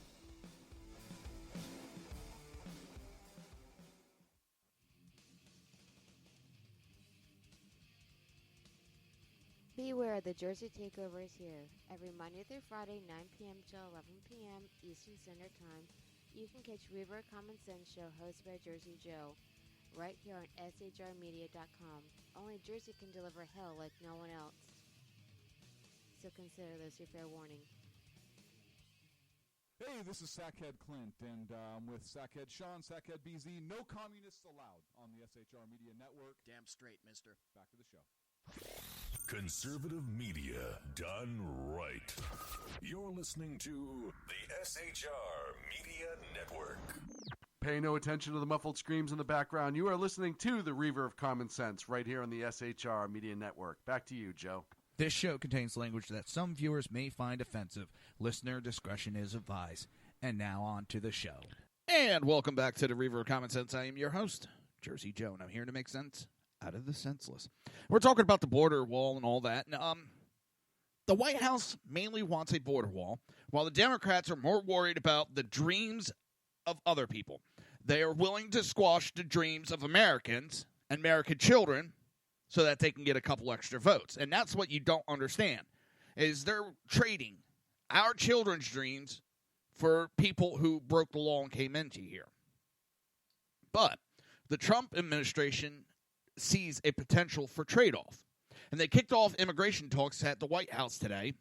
Beware, the Jersey Takeover is here. Every Monday through Friday, 9 p.m. till 11 p.m. Eastern Standard Time, you can catch Reaver of Common Sense show hosted by Jersey Joe, right here on shrmedia.com. Only Jersey can deliver hell like no one else. So consider this your fair warning. Hey, this is Sackhead Clint, and with Sackhead Sean, Sackhead BZ. No communists allowed on the SHR Media Network. Damn straight, mister. Back to the show. Conservative media done right. You're listening to the SHR Media Network. Pay no attention to the muffled screams in the background. You are listening to the Reaver of Common Sense right here on the SHR Media Network. Back to you, Joe. This show contains language that some viewers may find offensive. Listener discretion is advised. And now on to the show. And welcome back to the Reaver of Common Sense. I am your host, Jersey Joe, and I'm here to make sense out of the senseless. We're talking about the border wall and all that. And, the White House mainly wants a border wall, while the Democrats are more worried about the dreams of other people. They are willing to squash the dreams of Americans and American children so that they can get a couple extra votes. And that's what you don't understand, is they're trading our children's dreams for people who broke the law and came into here. But the Trump administration sees a potential for trade-off. And they kicked off immigration talks at the White House today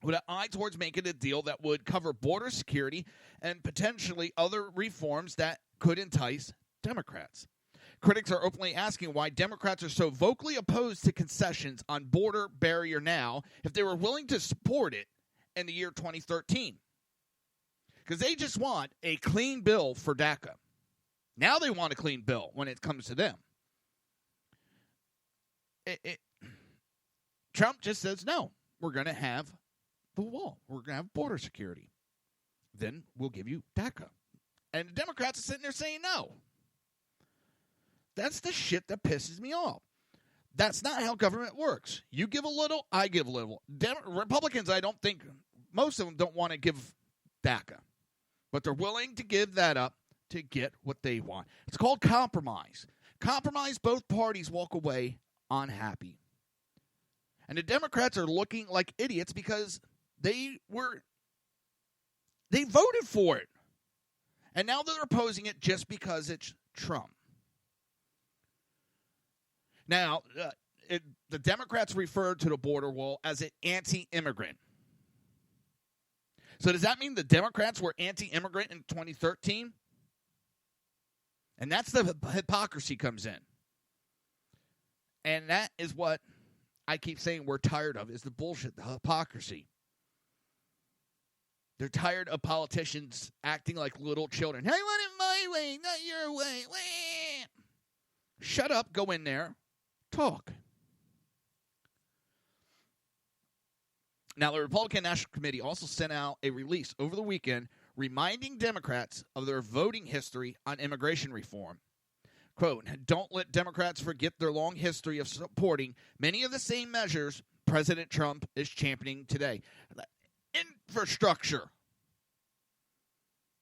with an eye towards making a deal that would cover border security and potentially other reforms that could entice Democrats. Critics are openly asking why Democrats are so vocally opposed to concessions on border barrier now if they were willing to support it in the year 2013. Because they just want a clean bill for DACA. Now they want a clean bill when it comes to them. Trump just says, no, we're going to have the wall. We're going to have border security. Then we'll give you DACA. And the Democrats are sitting there saying no. That's the shit that pisses me off. That's not how government works. You give a little, I give a little. Republicans, I don't think, most of them don't want to give DACA. But they're willing to give that up to get what they want. It's called compromise. Compromise, both parties walk away unhappy. And the Democrats are looking like idiots because they voted for it. And now they're opposing it just because it's Trump. Now, the Democrats referred to the border wall as an anti-immigrant. So does that mean the Democrats were anti-immigrant in 2013? And that's the hypocrisy comes in. And that is what I keep saying we're tired of, is the bullshit, the hypocrisy. They're tired of politicians acting like little children. I want it my way, not your way. Wah. Shut up, go in there, talk. Now, the Republican National Committee also sent out a release over the weekend reminding Democrats of their voting history on immigration reform. Quote, don't let Democrats forget their long history of supporting many of the same measures President Trump is championing today. Infrastructure.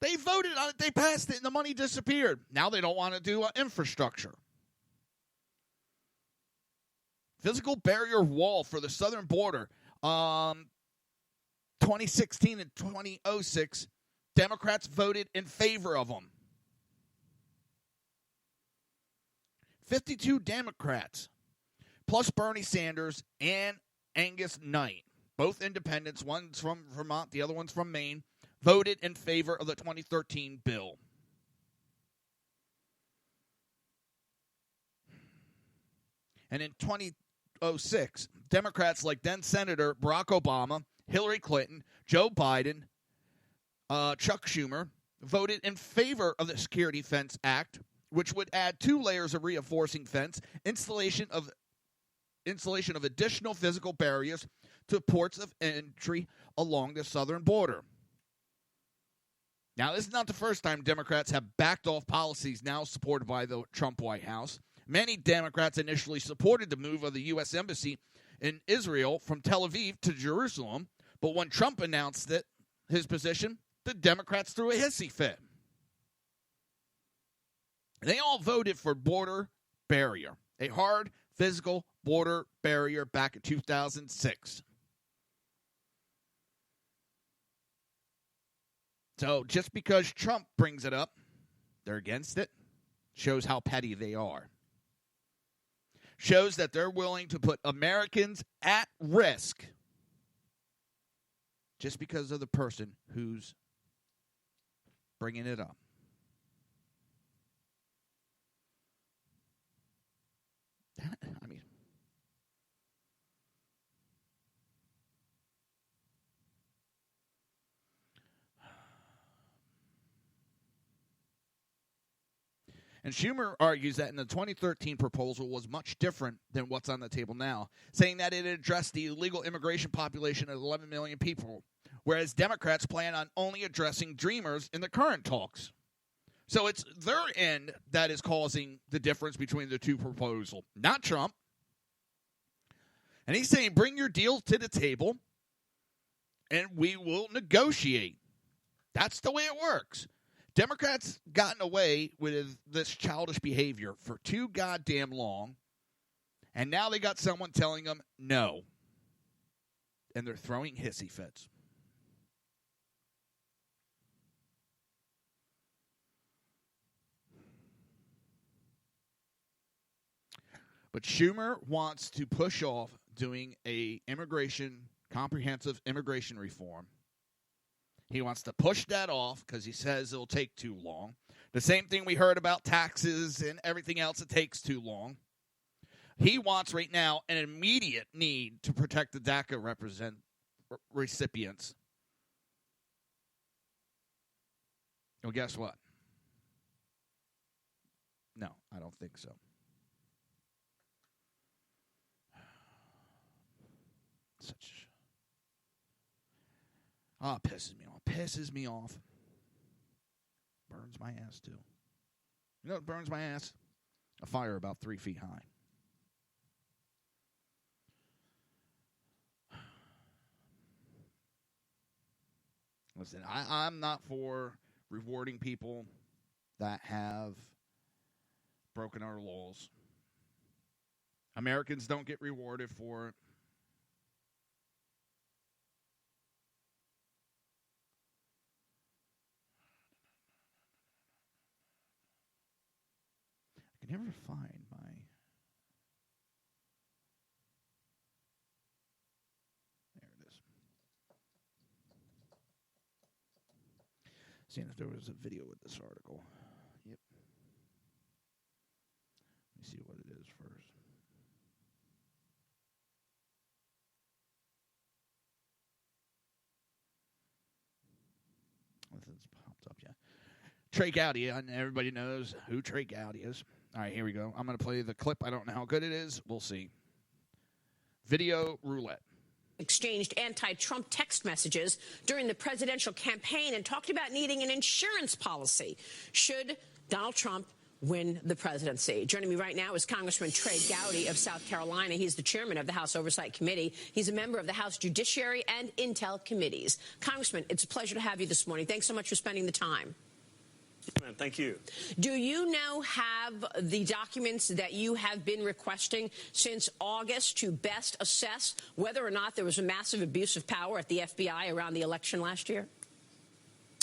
They voted on it, they passed it, and the money disappeared. Now they don't want to do infrastructure. Physical barrier wall for the southern border. 2016 and 2006, Democrats voted in favor of them. 52 Democrats, plus Bernie Sanders and Angus Knight, both independents, one's from Vermont, the other one's from Maine, voted in favor of the 2013 bill. And in 2006, Democrats like then Senator Barack Obama, Hillary Clinton, Joe Biden, Chuck Schumer voted in favor of the Security Fence Act, which would add 2 layers of reinforcing fence, installation of additional physical barriers to ports of entry along the southern border. Now, this is not the first time Democrats have backed off policies now supported by the Trump White House. Many Democrats initially supported the move of the U.S. Embassy in Israel from Tel Aviv to Jerusalem, but when Trump announced his position, the Democrats threw a hissy fit. They all voted for border barrier, a hard physical border barrier back in 2006. So just because Trump brings it up, they're against it. Shows how petty they are. Shows that they're willing to put Americans at risk just because of the person who's bringing it up. I mean, and Schumer argues that in the 2013 proposal was much different than what's on the table now, saying that it addressed the illegal immigration population of 11 million people, whereas Democrats plan on only addressing dreamers in the current talks. So it's their end that is causing the difference between the two proposals, not Trump. And he's saying, bring your deal to the table, and we will negotiate. That's the way it works. Democrats gotten away with this childish behavior for too goddamn long, and now they got someone telling them no. And they're throwing hissy fits. But Schumer wants to push off doing a comprehensive immigration reform. He wants to push that off because he says it'll take too long. The same thing we heard about taxes and everything else, it takes too long. He wants right now an immediate need to protect the DACA recipients. Well, guess what? No, I don't think so. Pisses me off. Burns my ass, too. You know what burns my ass? A fire about 3 feet high. Listen, I'm not for rewarding people that have broken our laws. Americans don't get rewarded for it. I can never find my... There it is. Seeing if there was a video with this article. Yep. Let me see what it is first. Nothing's popped up yet. Trey Gowdy, and everybody knows who Trey Gowdy is. All right, here we go. I'm going to play the clip. I don't know how good it is. We'll see. Video roulette. Exchanged anti-Trump text messages during the presidential campaign and talked about needing an insurance policy should Donald Trump win the presidency. Joining me right now is Congressman Trey Gowdy of South Carolina. He's the chairman of the House Oversight Committee. He's a member of the House Judiciary and Intel Committees. Congressman, it's a pleasure to have you this morning. Thanks so much for spending the time. Ma'am, thank you. Do you now have the documents that you have been requesting since August to best assess whether or not there was a massive abuse of power at the FBI around the election last year?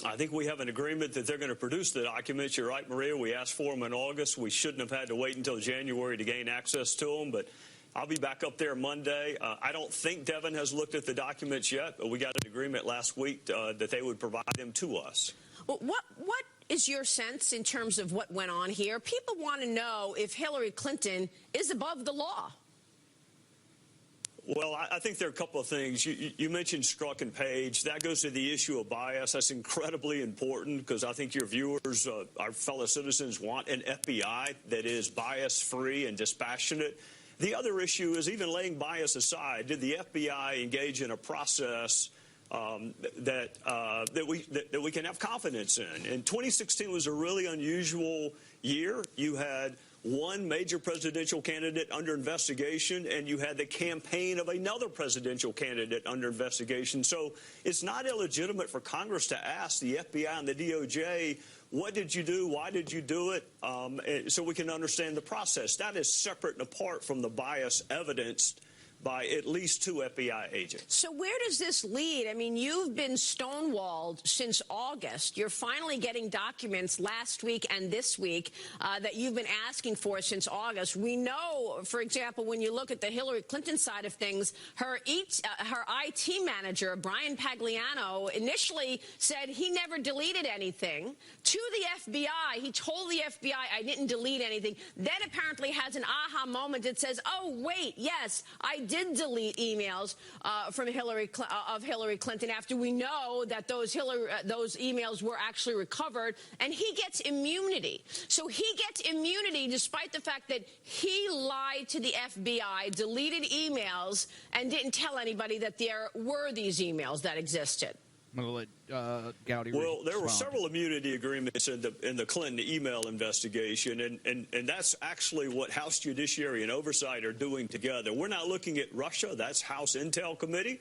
I think we have an agreement that they're going to produce the documents. You're right, Maria. We asked for them in August. We shouldn't have had to wait until January to gain access to them, but I'll be back up there Monday. I don't think Devin has looked at the documents yet, but we got an agreement last week that they would provide them to us. Well, what is your sense in terms of what went on here? People want to know if Hillary Clinton is above the law. Well, I think there are a couple of things. You mentioned Strzok and Page. That goes to the issue of bias. That's incredibly important because I think your viewers, our fellow citizens, want an FBI that is bias-free and dispassionate. The other issue is, even laying bias aside, did the FBI engage in a process that we can have confidence in? And 2016 was a really unusual year. You had one major presidential candidate under investigation, and you had the campaign of another presidential candidate under investigation. So it's not illegitimate for Congress to ask the FBI and the DOJ, what did you do? Why did you do it? So we can understand the process. That is separate and apart from the bias evidenced by at least 2 FBI agents. So where does this lead? I mean, you've been stonewalled since August. You're finally getting documents last week and this week that you've been asking for since August. We know, for example, when you look at the Hillary Clinton side of things, her IT manager, Brian Pagliano, initially said he never deleted anything. To the FBI, he told the FBI, I didn't delete anything. Then apparently has an aha moment that says, oh, wait, yes, I did delete emails from Hillary Clinton after we know that those emails were actually recovered, and he gets immunity. So he gets immunity despite the fact that he lied to the FBI, deleted emails, and didn't tell anybody that there were these emails that existed. I'm going to let Gowdy Well, there were respond. several immunity agreements in the Clinton email investigation, and that's actually what House Judiciary and Oversight are doing together. We're not looking at Russia. That's House Intel Committee.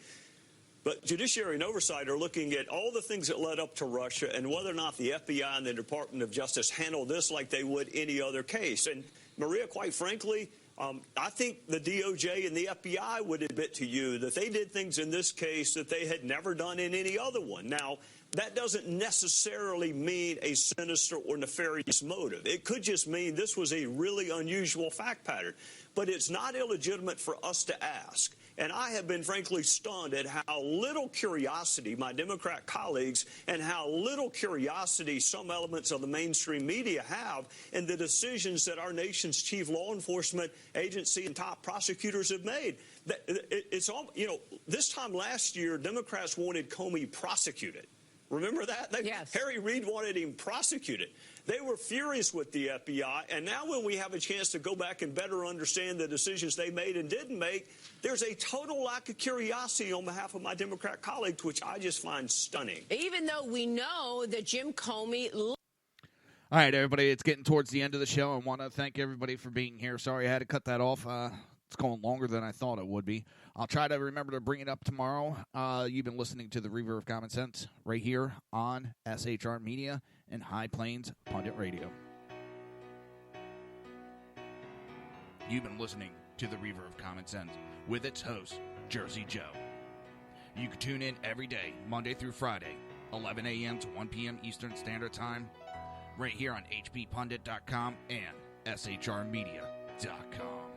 But Judiciary and Oversight are looking at all the things that led up to Russia and whether or not the FBI and the Department of Justice handled this like they would any other case. And, Maria, quite frankly, I think the DOJ and the FBI would admit to you that they did things in this case that they had never done in any other one. Now, that doesn't necessarily mean a sinister or nefarious motive. It could just mean this was a really unusual fact pattern. But it's not illegitimate for us to ask. And I have been, frankly, stunned at how little curiosity my Democrat colleagues and how little curiosity some elements of the mainstream media have in the decisions that our nation's chief law enforcement agency and top prosecutors have made. It's all, you know, this time last year, Democrats wanted Comey prosecuted. Remember that? Yes. Harry Reid wanted him prosecuted. They were furious with the FBI, and now when we have a chance to go back and better understand the decisions they made and didn't make, there's a total lack of curiosity on behalf of my Democrat colleagues, which I just find stunning. Even though we know that Jim Comey... All right, everybody, it's getting towards the end of the show. I want to thank everybody for being here. Sorry I had to cut that off. It's going longer than I thought it would be. I'll try to remember to bring it up tomorrow. You've been listening to the Reaver of Common Sense right here on SHR Media and High Plains Pundit Radio. You've been listening to the Reaver of Common Sense with its host, Jersey Joe. You can tune in every day, Monday through Friday, 11 a.m. to 1 p.m. Eastern Standard Time, right here on hppundit.com and shrmedia.com.